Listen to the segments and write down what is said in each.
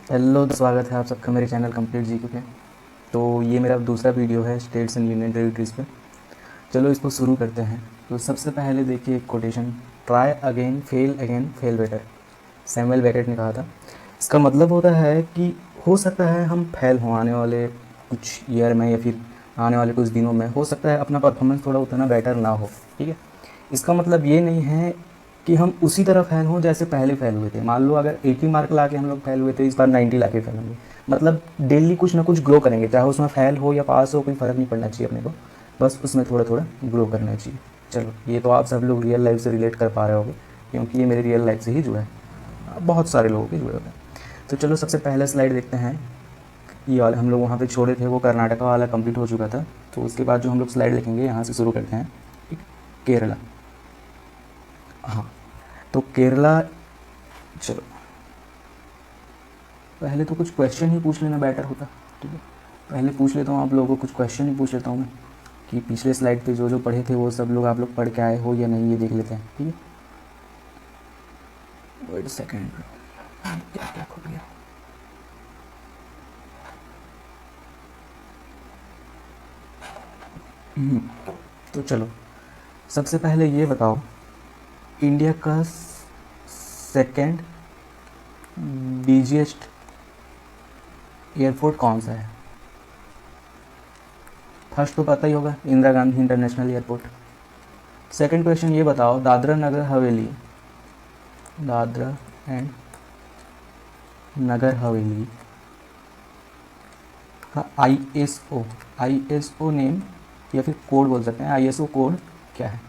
Hello, तो स्वागत है आप सबका मेरे चैनल कंप्लीट जीके पे। तो ये मेरा दूसरा वीडियो है स्टेट्स एंड यूनियन टेरिटरीज़ पे। चलो इसको शुरू करते हैं। तो सबसे पहले देखिए एक quotation, try again fail better. Samuel Beckett ने कहा था। इसका मतलब होता है कि हो सकता है हम फेल हों आने वाले कुछ ईयर में या फिर आने वाले कुछ दिनों में, हो सकता है अपना परफॉर्मेंस थोड़ा उतना बेटर ना हो। ठीक है, इसका मतलब ये नहीं है कि हम उसी तरह फेल हों जैसे पहले फेल हुए थे। मान लो अगर 80 मार्क ला के हम लोग फेल हुए थे, इस बार 90 ला के फेल होंगे। मतलब डेली कुछ ना कुछ ग्रो करेंगे, चाहे उसमें फेल हो या पास हो, कोई फ़र्क नहीं पड़ना चाहिए अपने को, बस उसमें थोड़ा थोड़ा ग्रो करना चाहिए। चलो, ये तो आप सब लोग रियल लाइफ से रिलेट कर पा रहे होगे, क्योंकि ये मेरी रियल लाइफ से ही जुड़ा है, बहुत सारे लोगों के जुड़े हुए हैं। तो चलो सबसे पहले स्लाइड देखते हैं। ये वाला हम लोग वहाँ पे छोड़े थे, वो कर्नाटका वाला कंप्लीट हो चुका था। तो उसके बाद जो हम लोग स्लाइड लिखेंगे यहाँ से शुरू करते हैं। ठीक, केरला। हाँ, तो केरला, चलो पहले तो कुछ क्वेश्चन ही पूछ लेना बेटर होता। ठीक है, पहले पूछ लेता हूँ आप लोगों को, कुछ क्वेश्चन ही पूछ लेता हूँ मैं, कि पिछले स्लाइड पे जो जो पढ़े थे वो सब लोग आप लोग पढ़ के आए हो या नहीं, ये देख लेते हैं। ठीक है, वेट सेकेंड, क्या क्या खो गया। तो चलो सबसे पहले ये बताओ, इंडिया का सेकंड बिजिएस्ट एयरपोर्ट कौन सा है? फर्स्ट तो पता ही होगा, Indira Gandhi international airport. Second question ये बताओ, दादरा नगर हवेली, दादरा एंड नगर हवेली का आईएसओ नेम या फिर कोड बोल सकते हैं, आईएसओ कोड क्या है?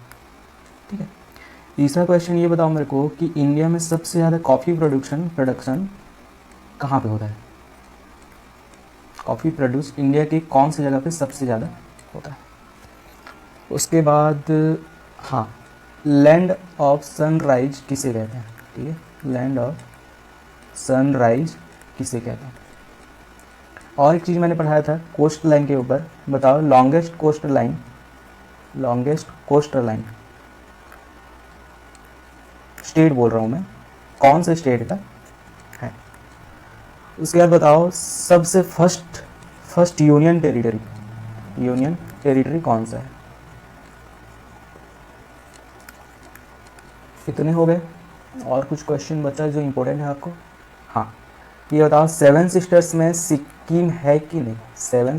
ठीक है। तीसरा क्वेश्चन ये बताओ मेरे को कि इंडिया में सबसे ज़्यादा कॉफ़ी प्रोडक्शन कहाँ पे होता है? कॉफ़ी प्रोड्यूस इंडिया की कौन सी जगह पे सबसे ज़्यादा होता है? उसके बाद, हाँ, लैंड ऑफ सनराइज किसे कहते हैं? ठीक है, लैंड ऑफ सनराइज किसे कहते हैं? और एक चीज़ मैंने पढ़ाया था कोस्ट लाइन के ऊपर, बताओ लॉन्गेस्ट कोस्ट लाइन स्टेट बोल रहा हूँ मैं, कौन से स्टेट का है? उसके बाद बताओ सबसे फर्स्ट यूनियन टेरिटरी कौन सा है? कितने हो गए? और कुछ क्वेश्चन बचा जो इम्पोर्टेंट है आपको? हाँ, ये बताओ सेवन सिस्टर्स में सिक्किम है कि नहीं? सेवन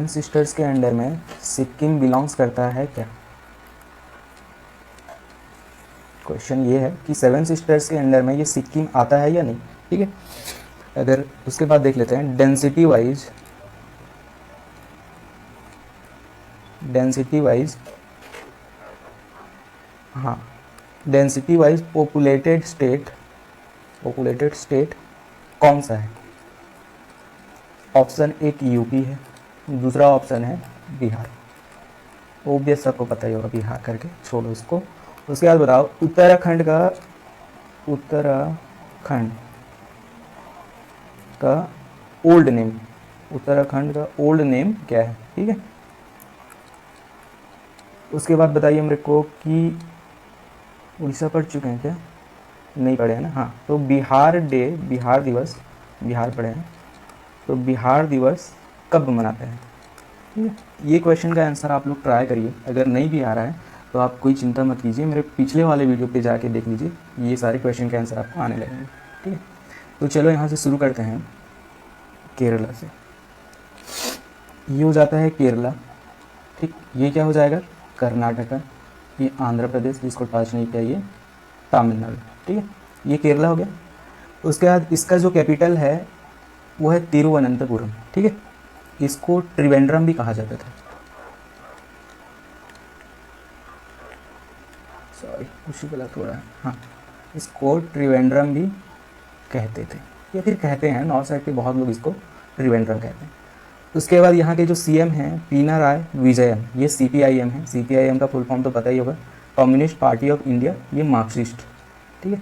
सिस्टर्स के अंडर में सिक्किम बिलोंग्स करता है क्या? क्वेश्चन ये है कि सेवन सिस्टर्स के अंडर में ये सिक्किम आता है या नहीं। ठीक है, अगर उसके बाद देख लेते हैं डेंसिटी वाइज, हाँ, डेंसिटी वाइज पॉपुलेटेड स्टेट कौन सा है? ऑप्शन एक यूपी है, दूसरा ऑप्शन है बिहार। ओबियस सबको पता ही होगा, बिहार करके छोड़ो उसको। उसके बाद बताओ उत्तराखंड का ओल्ड नेम, उत्तराखंड का ओल्ड नेम क्या है? ठीक है, उसके बाद बताइए मेरे को कि उड़ीसा पढ़ चुके हैं क्या? नहीं पढ़े हैं ना? हाँ, तो बिहार पढ़े हैं, तो बिहार दिवस कब मनाते हैं? ठीक है, ये क्वेश्चन का आंसर आप लोग ट्राई करिए। अगर नहीं भी आ रहा है तो आप कोई चिंता मत कीजिए, मेरे पिछले वाले वीडियो पे जाके देख लीजिए, ये सारे क्वेश्चन के आंसर आपको आने लगेंगे। ठीक है, तो चलो यहाँ से शुरू करते हैं केरला से। ये हो जाता है केरला। ठीक, ये क्या हो जाएगा? कर्नाटका। ये आंध्र प्रदेश, जिसको टच नहीं किया, ये तमिलनाडु। ठीक है, ये केरला हो गया। उसके बाद इसका जो कैपिटल है वो है तिरुवनंतपुरम। ठीक है, इसको त्रिवेंद्रम भी कहा जाता था। सॉरी, उसी गलत हो रहा है। हाँ, इसको त्रिवेंद्रम भी कहते थे या फिर कहते हैं, नॉर्थ साइड के बहुत लोग इसको त्रिवेंद्रम कहते हैं। उसके बाद यहाँ के जो सीएम हैं पिनाराय विजयन, ये सीपीआईएम है। सीपीआईएम का फुल फॉर्म तो पता ही होगा, कम्युनिस्ट पार्टी ऑफ इंडिया, ये मार्क्सिस्ट। ठीक है,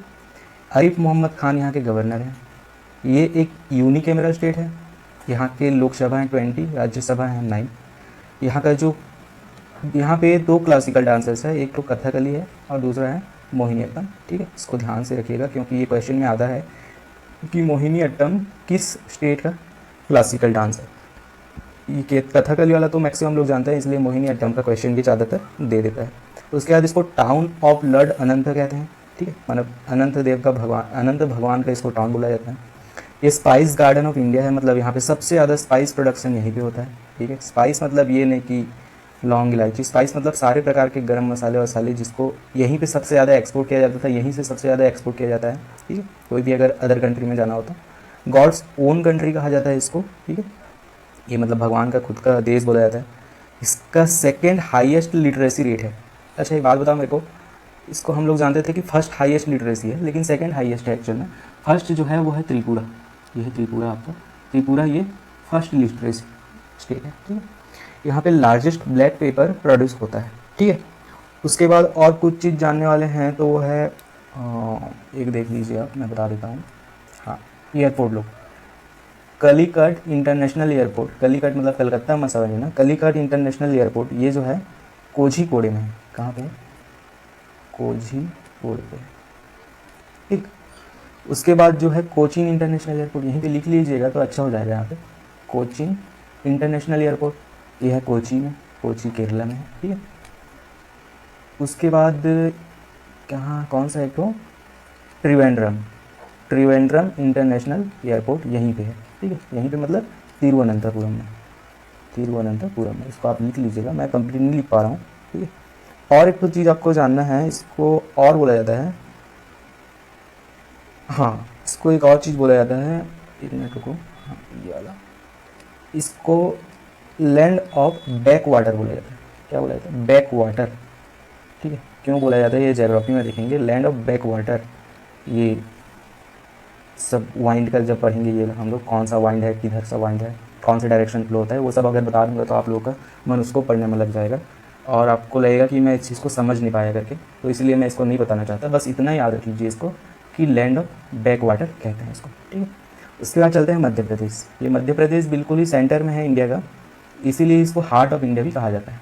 आरिफ मोहम्मद खान यहाँ के गवर्नर हैं। ये एक यूनिकैमरल स्टेट है, यहाँ के लोकसभा हैं 20, राज्यसभा हैं 9। यहाँ पे दो क्लासिकल डांसर्स है, एक तो कथकली है और दूसरा है मोहिनीअट्टम। ठीक है, इसको ध्यान से रखिएगा क्योंकि ये क्वेश्चन में आता है कि मोहिनी अट्टम किस स्टेट का क्लासिकल डांस है। ये कथकली वाला तो मैक्सिमम लोग जानते हैं, इसलिए मोहिनी अट्टम का क्वेश्चन भी ज़्यादातर दे देता है। उसके बाद इसको टाउन ऑफ लॉर्ड अनंत कहते हैं, ठीक है, मतलब अनंत देव का भगवान, अनंत भगवान का इसको टाउन बोला जाता है। ये स्पाइस गार्डन ऑफ इंडिया है, मतलब यहाँ पे सबसे ज़्यादा स्पाइस प्रोडक्शन यहीं पे होता है, ठीक है। स्पाइस मतलब ये नहीं कि लौंग इलायची, स्पाइस मतलब सारे प्रकार के गर्म मसाले वसाले, जिसको यहीं पे सबसे ज़्यादा एक्सपोर्ट किया जाता था, यहीं से सबसे ज़्यादा एक्सपोर्ट किया जाता है, ठीक है। कोई भी अगर अदर कंट्री में जाना हो तो गॉड्स ओन कंट्री कहा जाता है इसको, ठीक है। ये मतलब भगवान का खुद का देश बोला जाता है। इसका सेकेंड हाईएस्ट लिटरेसी रेट है। अच्छा एक बात बताओ मेरे को, इसको हम लोग जानते थे कि फर्स्ट हाईएस्ट लिटरेसी है, लेकिन सेकेंड हाईएस्ट है एक्चुअल में। फर्स्ट जो है वो है त्रिपुरा, ये है त्रिपुरा आपका, त्रिपुरा ये फर्स्ट लिटरेसी स्टेट है, ठीक है। यहाँ पे लार्जेस्ट ब्लैक पेपर प्रोड्यूस होता है, ठीक है। उसके बाद और कुछ चीज़ जानने वाले हैं तो वो है एक देख लीजिए आप, मैं बता देता हूँ। हाँ, एयरपोर्ट लोग, कलिकट इंटरनेशनल एयरपोर्ट, कलिकट मतलब कलकत्ता में समझिए ना, कलिकट इंटरनेशनल एयरपोर्ट ये जो है कोझीकोड में है। कहाँ पे है? कोझीकोड पे, ठीक। उसके बाद जो है कोचीन इंटरनेशनल एयरपोर्ट, यहीं पे लिख लीजिएगा तो अच्छा हो जाएगा। यहाँ पे कोचीन इंटरनेशनल एयरपोर्ट, ये है कोची में, कोची केरला में है, ठीक है। उसके बाद कहाँ, कौन सा है तो त्रिवेंद्रम, त्रिवेंद्रम इंटरनेशनल एयरपोर्ट यहीं पे है, ठीक है। यहीं पे मतलब तिरुवनंतपुरम में, तिरुवनंतपुरम में, इसको आप लिख लीजिएगा, मैं कंप्लीट नहीं लिख पा रहा हूँ, ठीक है। और एक तो चीज़ आपको जानना है, इसको और बोला जाता है, हाँ इसको एक और चीज़ बोला जाता है, एक मिनट रुको, हाँ ये वाला, इसको लैंड ऑफ बैक वाटर बोला जाता है। क्या बोला जाता है? बैक वाटर, ठीक है। क्यों बोला जाता है ये ज्योग्राफी में देखेंगे, लैंड ऑफ बैक वाटर। ये सब वाइंड का जब पढ़ेंगे, ये हम लोग कौन सा वाइंड है, किधर सा वाइंड है, कौन से डायरेक्शन फ्लो होता है, वो सब अगर बता दूंगा तो आप लोगों का मन उसको पढ़ने में लग जाएगा और आपको लगेगा कि मैं इस चीज़ को समझ नहीं पाया करके, तो इसलिए मैं इसको नहीं बताना चाहता। बस इतना याद रख लीजिए इसको कि लैंड ऑफ बैक वाटर कहते हैं इसको, ठीक है। उसके बाद चलते हैं मध्य प्रदेश। ये मध्य प्रदेश बिल्कुल ही सेंटर में है इंडिया का, इसीलिए इसको हार्ट ऑफ इंडिया भी कहा जाता है,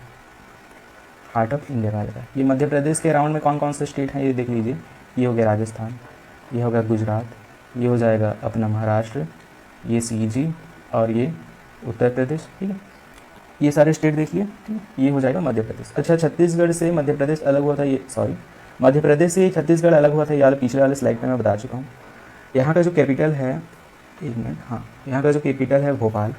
हार्ट ऑफ इंडिया कहा जाता है। ये मध्य प्रदेश के अराउंड में कौन कौन से स्टेट हैं ये देख लीजिए। ये हो गया राजस्थान, ये हो गया गुजरात, ये हो जाएगा अपना महाराष्ट्र, ये सीजी और ये उत्तर प्रदेश, ठीक है। ये सारे स्टेट देख लिए, ठीक है। ये हो जाएगा मध्य प्रदेश। अच्छा, छत्तीसगढ़ से मध्य प्रदेश अलग हुआ था, ये सॉरी मध्य प्रदेश से छत्तीसगढ़ अलग हुआ था, यार पिछले वाले स्लाइड में मैं बता चुका हूँ। यहाँ का जो कैपिटल है, एक मिनट, हाँ यहाँ का जो कैपिटल है भोपाल।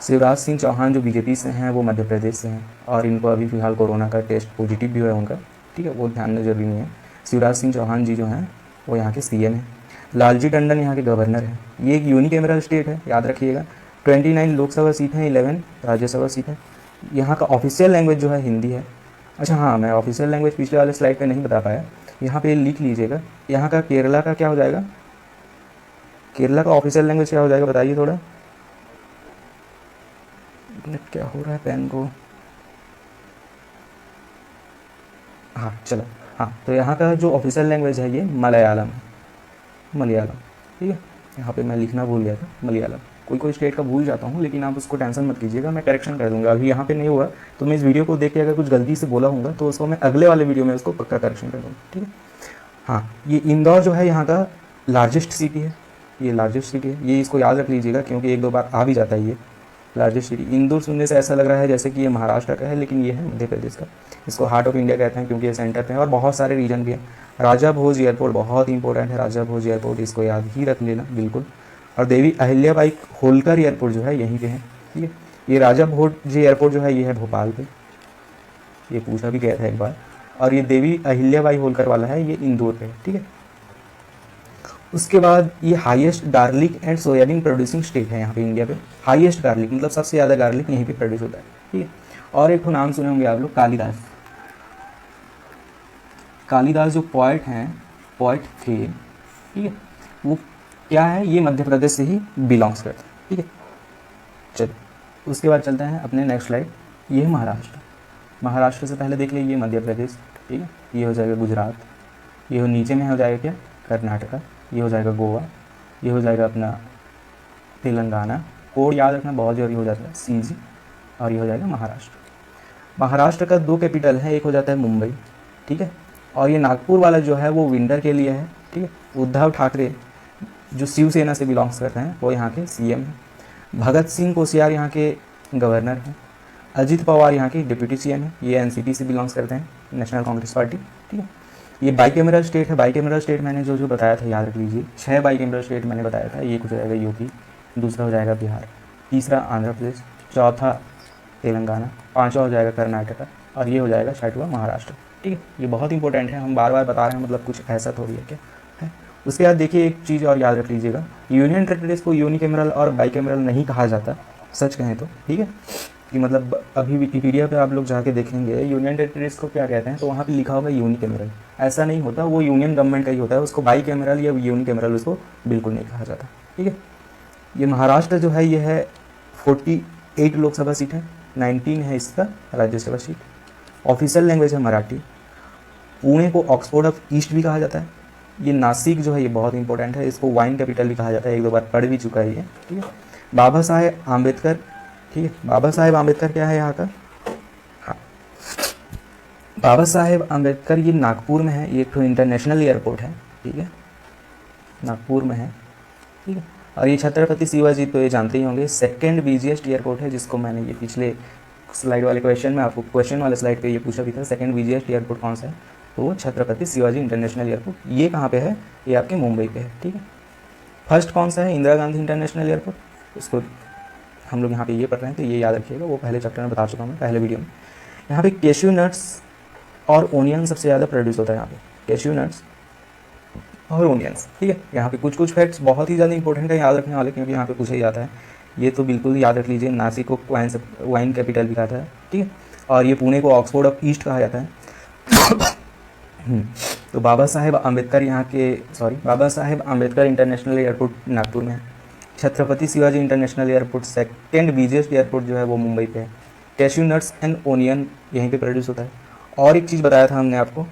शिवराज सिंह चौहान जो बीजेपी से हैं वो मध्य प्रदेश से हैं और इनको अभी फ़िलहाल कोरोना का टेस्ट पॉजिटिव भी हुआ है उनका, ठीक है, वो ध्यान में जरूरी नहीं है। शिवराज सिंह चौहान जी जो हैं वो यहाँ के सीएम हैं। लालजी टंडन यहाँ के गवर्नर हैं। ये एक यूनिकैमरल स्टेट है, याद रखिएगा। 29 लोकसभा सीट हैं, 11 राज्यसभा सीट है। यहाँ का ऑफिशियल लैंग्वेज जो है हिंदी है। अच्छा हाँ, मैं ऑफिशियल लैंग्वेज पिछले वाले स्लाइड पे नहीं बता पाया, यहाँ पे लिख लीजिएगा। यहाँ का केरला का क्या हो जाएगा, केरला का ऑफिशियल लैंग्वेज क्या हो जाएगा बताइए थोड़ा। क्या हो रहा है पेन को, हाँ चलो, हाँ तो यहाँ का जो ऑफिशियल लैंग्वेज है ये मलयालम, मलयालम, ठीक है। यहाँ पे मैं लिखना भूल गया था मलयालम, कोई स्टेट का भूल जाता हूँ, लेकिन आप उसको टेंशन मत कीजिएगा, मैं करेक्शन कर दूंगा। अभी यहाँ पे नहीं हुआ तो मैं इस वीडियो को देख के अगर कुछ गलती से बोला हूँ तो उसको मैं अगले वाले वीडियो में उसको पक्का करेक्शन कर दूँगा, ठीक है। हाँ, ये इंदौर जो है यहाँ का लार्जेस्ट सिटी है, ये लार्जेस्ट सिटी है, ये इसको याद रख लीजिएगा क्योंकि एक दो बार आ भी जाता है ये लार्जेस्ट सिटी। इंदौर सुनने से ऐसा लग रहा है जैसे कि ये महाराष्ट्र का है, लेकिन ये है मध्य प्रदेश का। इसको हार्ट ऑफ इंडिया कहते हैं क्योंकि ये सेंटर पे है और बहुत सारे रीजन भी है। राजा भोज एयरपोर्ट बहुत इंपॉर्टेंट है, राजा भोज एयरपोर्ट इसको याद ही रख लेना बिल्कुल। और देवी अहिल्याबाई होलकर एयरपोर्ट जो है यहीं पे है, ठीक है। ये राजा भोज एयरपोर्ट जो है ये है भोपाल पे, ये पूछा भी गया था एक बार। और ये देवी अहिल्याबाई होलकर वाला है ये इंदौर पे, ठीक है। उसके बाद ये highest garlic and soybean producing state है यहाँ पे इंडिया पे। हाईएस्ट गार्लिक मतलब सबसे ज़्यादा गार्लिक यहीं पे प्रोड्यूस होता है, ठीक है। और एक तो नाम सुने होंगे आप लोग, कालिदास। कालिदास जो पोएट हैं, पोएट थे, ठीक है, वो क्या है, ये मध्य प्रदेश से ही बिलोंग्स करते हैं, ठीक है। चलो उसके बाद चलते हैं अपने नेक्स्ट स्लाइड। ये है महाराष्ट्र। महाराष्ट्र से पहले देख लीजिए ये मध्य प्रदेश, ठीक है। ये हो जाएगा गुजरात, ये हो नीचे में हो जाएगा क्या, कर्नाटका, ये हो जाएगा गोवा, ये हो जाएगा अपना तेलंगाना, कोड याद रखना बहुत जरूरी हो जाता है, सीजी, और ये हो जाएगा महाराष्ट्र। महाराष्ट्र का 2 कैपिटल है, एक हो जाता है मुंबई, ठीक है, और ये नागपुर वाला जो है वो विंटर के लिए है, ठीक है। उद्धव ठाकरे जो शिवसेना से बिलोंग्स करते हैं वो यहाँ के सीएम हैं। भगत सिंह कोश्यारी यहाँ के गवर्नर हैं। अजित पवार यहाँ के डिप्यूटी सीएम हैं, ये एनसीपी से बिलोंग्स करते हैं, नेशनल कांग्रेस पार्टी। ठीक है, ये बाईकेमरल स्टेट है। बाईकेमरल स्टेट मैंने जो बताया था याद रख लीजिए, 6 बाईकेमरल स्टेट मैंने बताया था। एक हो जाएगा यूपी, दूसरा हो जाएगा बिहार, तीसरा आंध्र प्रदेश, चौथा तेलंगाना, पाँचवा हो जाएगा कर्नाटका और ये हो जाएगा छठवां महाराष्ट्र। ठीक है, ये बहुत इंपॉर्टेंट है, हम बार बार बता रहे हैं, मतलब कुछ ऐसा थोड़ी है क्या है। उसके बाद देखिए एक चीज़ और याद रख लीजिएगा, यूनियन टेरिटरीज को यूनिकैमरल और बाईकैमरल नहीं कहा जाता, सच कहें तो। ठीक है, कि मतलब अभी विकिपीडिया पे आप लोग जाके देखेंगे यूनियन टेरिटरीज को क्या कहते हैं, तो वहाँ पे लिखा होगा यूनिकैमरल। ऐसा नहीं होता, वो यूनियन गवर्नमेंट का ही होता है, उसको बाईकैमरल या यूनिकैमरल उसको बिल्कुल नहीं कहा जाता। ठीक है, ये महाराष्ट्र जो है ये है 48 लोकसभा सीट है, 19 है इसका राज्यसभा सीट। ऑफिशियल लैंग्वेज है मराठी। पुणे को ऑक्सफोर्ड ऑफ ईस्ट भी कहा जाता है। ये नासिक जो है ये बहुत इंपॉर्टेंट है, इसको वाइन कैपिटल भी कहा जाता है, एक दो बार पढ़ भी चुका है ये। ठीक है, बाबा साहेब आम्बेडकर। ठीक है, बाबा साहेब आम्बेडकर क्या है यहाँ का, हाँ, बाबा साहेब आम्बेडकर ये नागपुर में है, ये एक इंटरनेशनल एयरपोर्ट है। ठीक है, नागपुर में है। ठीक है, और ये छत्रपति शिवाजी तो ये जानते ही होंगे, सेकंड बिजिएस्ट एयरपोर्ट है, जिसको मैंने ये पिछले स्लाइड वाले क्वेश्चन में आपको क्वेश्चन वाले स्लाइड पे ये पूछा भी था, सेकंड बिजिएस्ट एयरपोर्ट कौन सा है, तो वो छत्रपति शिवाजी इंटरनेशनल एयरपोर्ट। ये कहाँ पे है, ये आपके मुंबई पे है। ठीक है, फर्स्ट कौन सा है, इंदिरा गांधी इंटरनेशनल एयरपोर्ट, उसको हम लोग यहाँ पे ये पढ़ रहे हैं तो ये याद रखिएगा, वो पहले चैप्टर में बता चुका हूँ मैं पहले वीडियो में। यहाँ पे कैश्यू नट्स और ओनियन सबसे ज़्यादा प्रोड्यूस होता है यहाँ पे, कैश्यू नट्स और ओनियंस। ठीक है, यहाँ पे कुछ फैक्ट्स बहुत ही ज़्यादा इंपॉर्टेंट है याद रखने वाले, क्योंकि यहाँ पे पूछा ही जाता है, ये तो बिल्कुल याद रख लीजिए। नासिक को वाइन कैपिटल भी कहता है। ठीक है, और ये पुणे को ऑक्सफोर्ड ऑफ ईस्ट कहा जाता है। तो बाबा साहेब आम्बेडकर यहाँ के बाबा साहेब आम्बेडकर इंटरनेशनल एयरपोर्ट नागपुर में है। Chhatrapati Shivaji international airport second busiest airport जो है वो मुंबई पे है। कैश्यू नट्स एंड ओनियन यहीं पे प्रोड्यूस होता है। और एक चीज़ बताया था हमने आपको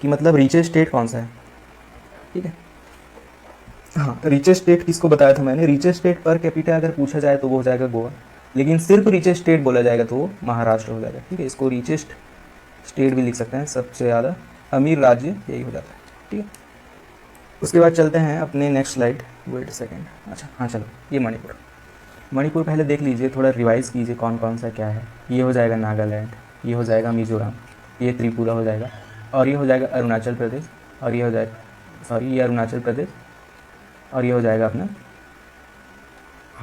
कि मतलब रिचेस्ट स्टेट कौन सा है। ठीक है, हाँ, रिचेस्ट स्टेट किसको बताया था मैंने, रिचेस्ट स्टेट पर कैपिटा अगर पूछा जाए तो वो हो जाएगा गोवा, लेकिन सिर्फ रिचेस्ट स्टेट बोला जाएगा तो वो महाराष्ट्र हो जाएगा। ठीक है, इसको रिचेस्ट स्टेट भी लिख सकते हैं, सबसे ज़्यादा अमीर राज्य यही हो जाता है। ठीक है, उसके बाद चलते हैं अपने नेक्स्ट स्लाइड, वेट सेकेंड, अच्छा हाँ चलो, ये मणिपुर। मणिपुर पहले देख लीजिए, थोड़ा रिवाइज कीजिए कौन कौन सा क्या है। ये हो जाएगा नागालैंड, ये हो जाएगा मिजोरम, ये त्रिपुरा हो जाएगा, और ये हो जाएगा अरुणाचल प्रदेश, और ये हो जाएगा ये अरुणाचल प्रदेश, और ये हो जाएगा अपना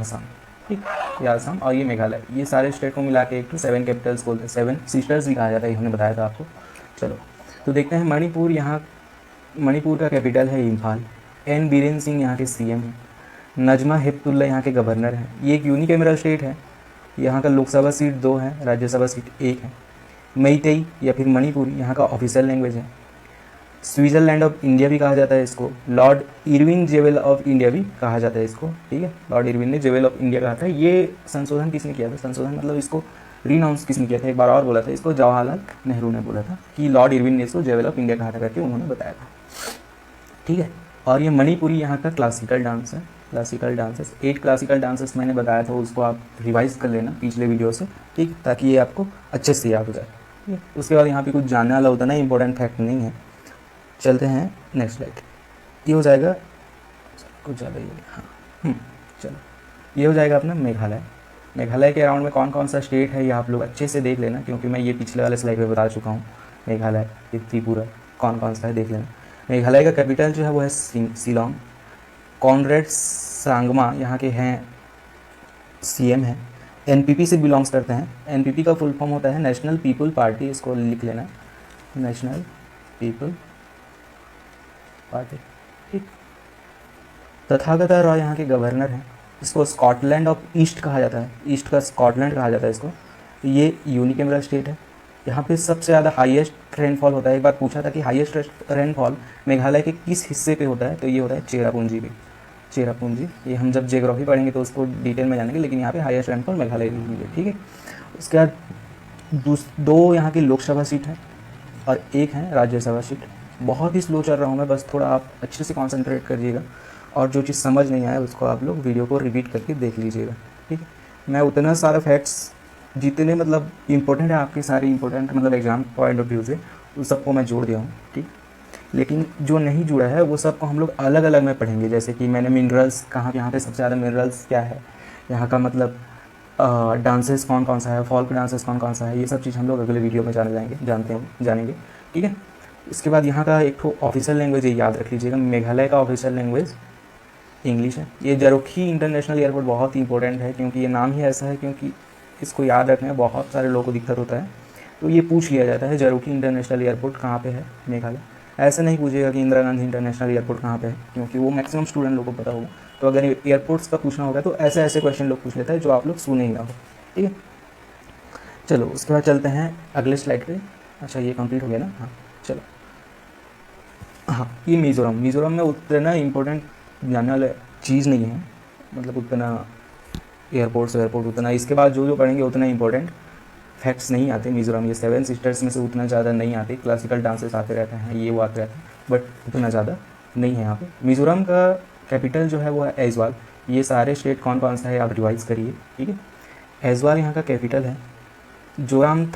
असम। ठीक, ये असम और ये मेघालय। ये सारे स्टेट को मिला के एक तो 7 कैपिटल्स बोलते हैं, 7 सिस्टर्स भी कहा जाता है, ये हमने बताया था आपको। चलो तो देखते हैं मणिपुर। यहाँ मणिपुर का कैपिटल है इम्फाल। एन बीरेन सिंह यहाँ के सीएम हैं। नजमा हेपतुल्ला यहाँ के गवर्नर हैं। ये एक यूनिकैमरल स्टेट है, यहाँ का लोकसभा सीट 2 है, राज्यसभा सीट 1 है। मैतेई या फिर मणिपुरी यहाँ का ऑफिशियल लैंग्वेज है। स्विट्ज़रलैंड ऑफ इंडिया भी कहा जाता है इसको। Lord Irwin jewel of India भी कहा जाता है इसको। ठीक है, लॉर्ड इरविन ने जेवेल ऑफ इंडिया कहा था। ये संशोधन किसने किया था, संशोधन मतलब इसको रीनाउंस किसने किया था, एक बार और बोला था इसको, जवाहरलाल नेहरू ने बोला था कि लॉर्ड इरविन ने इसको जेवेल ऑफ इंडिया कहा था करके उन्होंने बताया था। ठीक है, और ये मणिपुरी यहाँ का क्लासिकल डांस है। क्लासिकल डांसेस 8 क्लासिकल डांसेस मैंने बताया था, उसको आप रिवाइज कर लेना पिछले वीडियो से। ठीक, ताकि ये आपको अच्छे से याद हो जाए। ठीक है, उसके बाद यहाँ पे कुछ जानने वाला होता ना, इंपॉर्टेंट फैक्ट नहीं है। चलते हैं नेक्स्ट स्लाइड। ये हो जाएगा कुछ ज़्यादा ही, हाँ चलो, ये हो जाएगा अपना मेघालय। मेघालय के अराउंड में कौन कौन सा स्टेट है ये आप लोग अच्छे से देख लेना, क्योंकि मैं ये पिछले वाले स्लाइड में बता चुका हूँ। मेघालय, ये त्रिपुरा, कौन कौन सा है देख लेना। मेघालय का कैपिटल जो है वो है शिलोंग। कॉनरेड सांगमा यहाँ के हैं सीएम हैं। एनपीपी से बिलोंग्स करते हैं। एनपीपी का फुल फॉर्म होता है नेशनल पीपल पार्टी, इसको लिख लेना, नेशनल पीपल पार्टी। ठीक, तथागत रॉय यहाँ के गवर्नर हैं। इसको स्कॉटलैंड ऑफ ईस्ट कहा जाता है, ईस्ट का स्कॉटलैंड कहा जाता है इसको। ये यूनिकैमरल स्टेट है। यहाँ पे सबसे ज़्यादा हाईएस्ट रेनफॉल होता है। एक बार पूछा था कि हाईएस्ट रेनफॉल मेघालय के किस हिस्से पे होता है, तो ये होता है चेरापूंजी पे। चेरापूंजी, ये हम जब ज्योग्राफी पढ़ेंगे तो उसको डिटेल में जानेंगे, लेकिन यहाँ पे हाईएस्ट रेनफॉल मेघालय की है। ठीक है, उसके बाद 2 यहाँ की लोकसभा सीट है और 1 है राज्यसभा सीट। बहुत ही स्लो चल रहा हूँ मैं, बस थोड़ा आप अच्छे से कॉन्सेंट्रेट करिएगा, और जो चीज़ समझ नहीं आए उसको आप लोग वीडियो को रिपीट करके देख लीजिएगा। ठीक है, मैं उतना सारा फैक्ट्स जितने मतलब इंपॉर्टेंट है आपके, सारे इंपॉर्टेंट मतलब एग्जाम पॉइंट ऑफ व्यू से, उस सबको मैं जोड़ दिया हूँ। ठीक, लेकिन जो नहीं जुड़ा है वो सबको हम लोग अलग अलग में पढ़ेंगे। जैसे कि मैंने मिनरल्स कहाँ, यहाँ पे सबसे ज़्यादा मिनरल्स क्या है, यहाँ का मतलब डांसेस कौन कौन सा है, फॉल्क डांसेस कौन कौन सा है, ये सब चीज़ हम लोग अगले वीडियो में जानेंगे। ठीक है। इसके बाद यहाँ का एक तो ऑफिशियल लैंग्वेज ये याद रख लीजिएगा, मेघालय का ऑफिशियल लैंग्वेज इंग्लिश है। ये जरोखी इंटरनेशनल एयरपोर्ट बहुत ही इंपॉर्टेंट है, क्योंकि ये नाम ही ऐसा है, क्योंकि इसको याद रखने में बहुत सारे लोगों को दिक्कत होता है। तो ये पूछ लिया जाता है जरोखी इंटरनेशनल एयरपोर्ट कहाँ पे है मेघालय। ऐसा नहीं पूछेगा कि इंदिरा गांधी इंटरनेशनल एयरपोर्ट कहाँ पे है, क्योंकि वो मैक्सिमम स्टूडेंट लोगों को पता होगा। तो अगर एयरपोर्ट्स का पूछना होगा तो ऐसे ऐसे क्वेश्चन लोग पूछ लेता है जो आप लोग सुने ही ना हो। ठीक है, चलो उसके बाद चलते हैं अगले स्लाइड पे। अच्छा ये कंप्लीट हो गया ना, हाँ चलो। हाँ, ये मिज़ोरम में उतना इम्पोर्टेंट जानने वाला चीज़ नहीं है, मतलब उतना एयरपोर्ट उतना, इसके बाद जो पढ़ेंगे उतना इंपॉर्टेंट फैक्ट्स नहीं आते मिज़ोरम। ये 7 सिस्टर्स में से उतना ज़्यादा नहीं आते, क्लासिकल डांसेस आते रहते हैं, ये वो आते रहते हैं, बट उतना ज़्यादा नहीं है यहाँ पे। मिज़ोरम का कैपिटल जो है वो है ऐज़वाल। ये सारे स्टेट कौन कौन सा है आप रिवाइज़ करिए। ठीक है, ऐज़वाल यहाँ का कैपिटल है। जोराम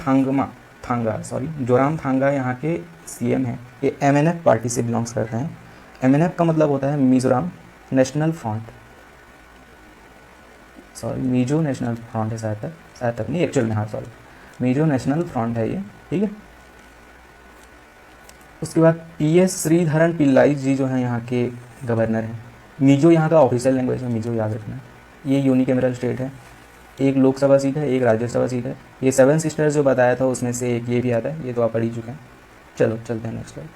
थांगा यहाँ के सीएम हैं। ये MNF पार्टी से बिलोंग्स करते हैं। MNF का मतलब होता है Mizoram national front, Mizo national front है शायद तक नहीं एक्चुअल में, हाँ सॉरी, मिजो नेशनल फ्रंट है ये। ठीक है, उसके बाद PS श्रीधरन पिल्लाई जी जो हैं यहाँ के गवर्नर हैं। मिजो यहाँ का ऑफिशियल लैंग्वेज है, मिजो याद रखना है। ये यूनिकैमरल स्टेट है, एक लोकसभा सीट है, एक राज्यसभा सीट है। ये 7 सिस्टर्स जो बताया था उसमें से एक ये भी आता है, ये तो आप पढ़ ही चुके हैं। चलो चलते हैं नेक्स्ट स्लाइड।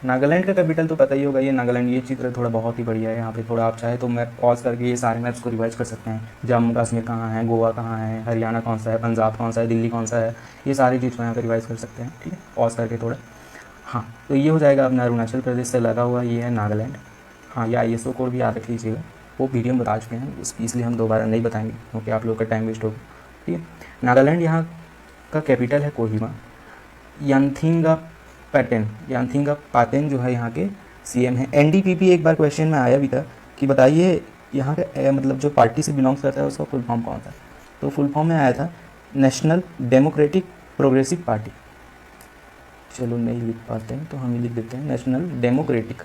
नागालैंड का कैपिटल तो पता ही होगा, ये नागालैंड। ये चित्र थोड़ा बहुत ही बढ़िया है, यहाँ पे थोड़ा आप चाहे तो मैप पॉज करके ये सारे मैप्स को रिवाइज कर सकते हैं। जम्मू कश्मीर कहाँ है, गोवा कहाँ है, हरियाणा कौन सा है, पंजाब कौन सा है, दिल्ली कौन सा है, ये सारी चीज़ को यहाँ पर रिवाइज कर सकते हैं। ठीक है, पॉज करके थोड़ा। हाँ, तो ये हो जाएगा अपना अरुणाचल प्रदेश से लगा हुआ, ये है नागालैंड। हाँ, ये ISO कोड भी याद रख लीजिएगा, वो वीडियो में बता चुके हैं, इसलिए हम दोबारा नहीं बताएंगे क्योंकि आप लोग का टाइम वेस्ट होगा। ठीक है, नागालैंड यहाँ का कैपिटल है कोहिमा। यांथिंगा पाटेन जो है यहाँ के CM हैं। NDPP एक बार क्वेश्चन में आया भी था कि बताइए यहाँ का मतलब जो पार्टी से बिलोंग्स करता है उसका फुल फॉर्म कौन था, तो फुल फॉर्म में आया था नेशनल डेमोक्रेटिक प्रोग्रेसिव पार्टी। चलो नहीं लिख पाते हैं तो हम ही लिख देते हैं नेशनल डेमोक्रेटिक।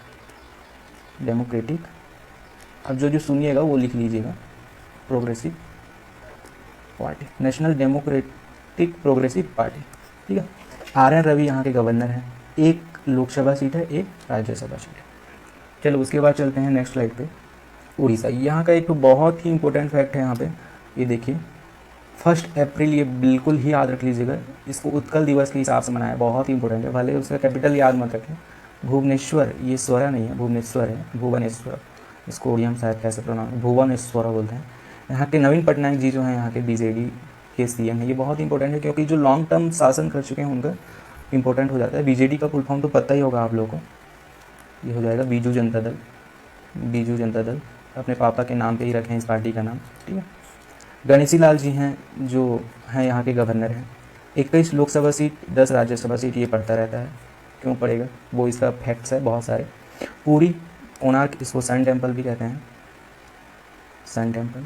अब जो सुनिएगा वो लिख लीजिएगा, progressive party, national democratic progressive party. ठीक है, RN रवि यहाँ के गवर्नर हैं। एक लोकसभा सीट है, एक राज्यसभा सीट है। चलो उसके बाद चलते हैं नेक्स्ट स्लाइड पे। उड़ीसा, यहाँ का एक तो बहुत ही इंपॉर्टेंट फैक्ट है यहाँ पे, ये देखिए 1 अप्रैल, ये बिल्कुल ही याद रख लीजिएगा। इसको उत्कल दिवस के हिसाब से मनाया, बहुत ही इंपॉर्टेंट है। भले उसका कैपिटल याद मत रखें, भुवनेश्वर, ये स्वरा नहीं है, भुवनेश्वर है, भुवनेश्वर। इसको उड़िया में शायद कैसे प्रोनाउंस, भुवनेश्वर बोलते हैं। यहाँ के नवीन पटनायक जी जो हैं यहाँ के BJD के CM है। ये बहुत इंपॉर्टेंट है क्योंकि जो लॉन्ग टर्म शासन कर चुके हैं उनका इंपॉर्टेंट हो जाता है। BJD का फुल फॉर्म तो पता ही होगा आप लोगों को, ये हो जाएगा बीजू जनता दल। अपने पापा के नाम पे ही रखें इस पार्टी का नाम। ठीक है, गणेशी लाल जी हैं जो हैं यहाँ के गवर्नर हैं। 21 लोकसभा सीट, 10 राज्यसभा सीट, ये पढ़ता रहता है, क्यों पड़ेगा, वो इसका फैक्ट्स है बहुत सारे। पूरी, कोणार्क, इसको सन टेम्पल भी कहते हैं, सन टेम्पल,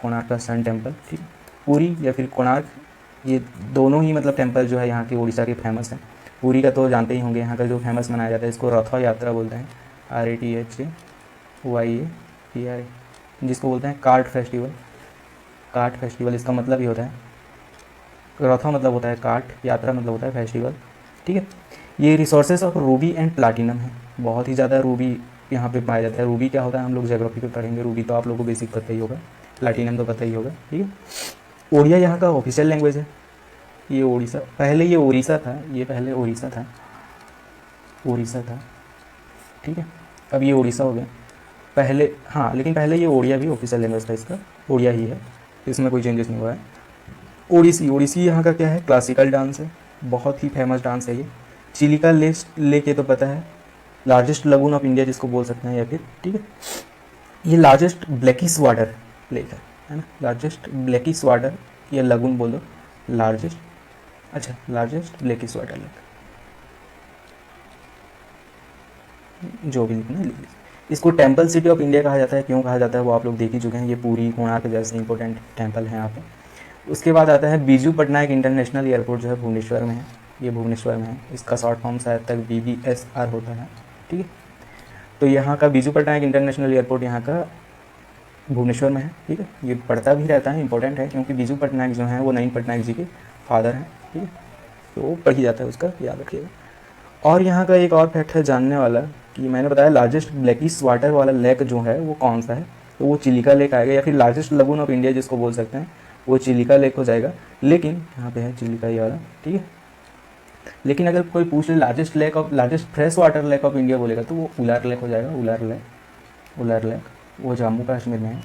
कोणार्क का सन टेम्पल। ठीक है, पूरी या फिर कोणार्क, ये दोनों ही मतलब टेम्पल जो है यहाँ के उड़ीसा के फेमस हैं। पूरी का तो जानते ही होंगे, यहाँ का जो फेमस मनाया जाता है इसको रथ यात्रा बोलते हैं, RATHAYATRA, जिसको बोलते हैं कार्ट फेस्टिवल। इसका मतलब ये होता है, रथा मतलब होता है कार्ट, यात्रा मतलब होता है फेस्टिवल। ठीक है, ये resources of Ruby and platinum है, बहुत ही ज़्यादा रूबी यहाँ पे पाया जाता है। रूबी क्या होता है हम लोग ज्योग्राफी पे पढ़ेंगे, रूबी तो आप लोगों को बेसिक पता ही होगा, प्लाटिनम तो पता ही होगा। ठीक है, ओडिया यहाँ का ऑफिशियल लैंग्वेज है। ये उड़ीसा, पहले ये उड़ीसा था, ये पहले उड़ीसा था। ठीक है, अब ये उड़ीसा हो गया पहले, हाँ, लेकिन पहले ये ओडिया भी ऑफिशियल लैंग्वेज था, इसका ओडिया ही है, इसमें कोई चेंजेस नहीं हुआ है। ओडिसी यहाँ का क्या है, क्लासिकल डांस है, बहुत ही फेमस डांस है ये। चिलिका लेक ये तो पता है, लार्जेस्ट लगून ऑफ इंडिया जिसको बोल सकते हैं, या फिर ठीक है, ये लार्जेस्ट ब्लैकिश वाटर लेक है ना, लार्जेस्ट ब्लैकिश वाटर या लगून बोलो, लार्जेस्ट, अच्छा लार्जेस्ट ब्लैकिश वाटर लेक, जो भी लिखना है लिख लीजिए। इसको टेम्पल सिटी ऑफ इंडिया कहा जाता है, क्यों कहा जाता है वो आप लोग देख ही चुके हैं, ये पूरी कोणार्क जैसे इंपॉर्टेंट टेम्पल हैं यहाँ पे। उसके बाद आता है बीजू पटनायक इंटरनेशनल एयरपोर्ट जो है भुवनेश्वर में है। ये भुवनेश्वर में है, इसका शॉर्ट फॉर्म शायद तक BBSR होता है, ठीक है। तो यहाँ का बिजू पटनायक इंटरनेशनल एयरपोर्ट यहाँ का भुवनेश्वर में है, ठीक है। ये पढ़ता भी रहता है, इंपॉर्टेंट है, क्योंकि बिजू पटनायक जो हैं वो नवीन पटनायक जी के फादर हैं, ठीक है। तो वो पढ़ ही जाता है, उसका याद रखिएगा। और यहाँ का एक और फैक्ट है जानने वाला कि मैंने बताया लार्जेस्ट ब्लैकिश वाटर वाला लेक जो है वो कौन सा है, तो वो चिलिका लेक आएगा, या फिर लार्जेस्ट लगून ऑफ इंडिया जिसको बोल सकते हैं वो चिलिका लेक हो जाएगा। लेकिन यहाँ पे है चिलिका ये वाला, ठीक है। लेकिन अगर कोई पूछ ले largest fresh water lake of India बोलेगा तो वो उलार लेक हो जाएगा, उलार लेक वो जम्मू कश्मीर में है,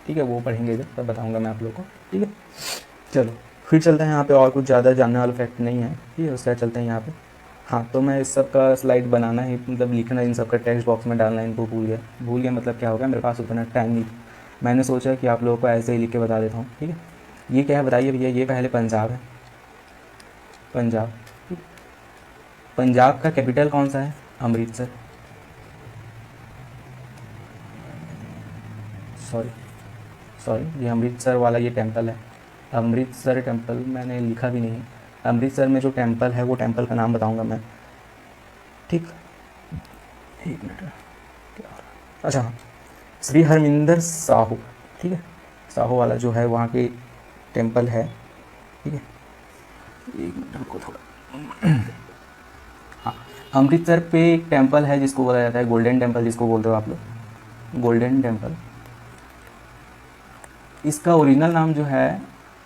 ठीक है। वो पढ़ेंगे जब तब बताऊँगा मैं आप लोग को, ठीक है। चलो फिर चलते हैं यहाँ पे, और कुछ ज़्यादा जानने वाला फैक्ट नहीं है, ठीक है। उसके बाद चलते हैं यहाँ पे। हाँ, तो मैं इस सब का स्लाइड बनाना ही, मतलब लिखना इन सब का टेक्स्ट बॉक्स में डालना इनको भूल गया मतलब क्या होगा, मेरे पास उतना टाइम नहीं। मैंने सोचा कि आप लोगों को ऐसे ही लिख के बता देता हूँ, ठीक है। ये क्या है बताइए भैया, ये पहले पंजाब है, पंजाब, ठीक। पंजाब का कैपिटल कौन सा है? अमृतसर, सॉरी ये अमृतसर वाला ये टेम्पल है, अमृतसर टेम्पल मैंने लिखा भी नहीं है। अमृतसर में जो टेम्पल है वो टेम्पल का नाम बताऊंगा मैं, ठीक। एक मिनट, क्या हो रहा है? अच्छा हाँ, श्री हरमिंदर साहू, ठीक है। साहू वाला जो है वहाँ के टेम्पल है, ठीक है। एक मिनट रुको थोड़ा। हाँ, अमृतसर पे एक टेम्पल है जिसको बोला जाता है गोल्डन टेम्पल, जिसको बोलते हो आप लोग गोल्डन टेम्पल। इसका ओरिजिनल नाम जो है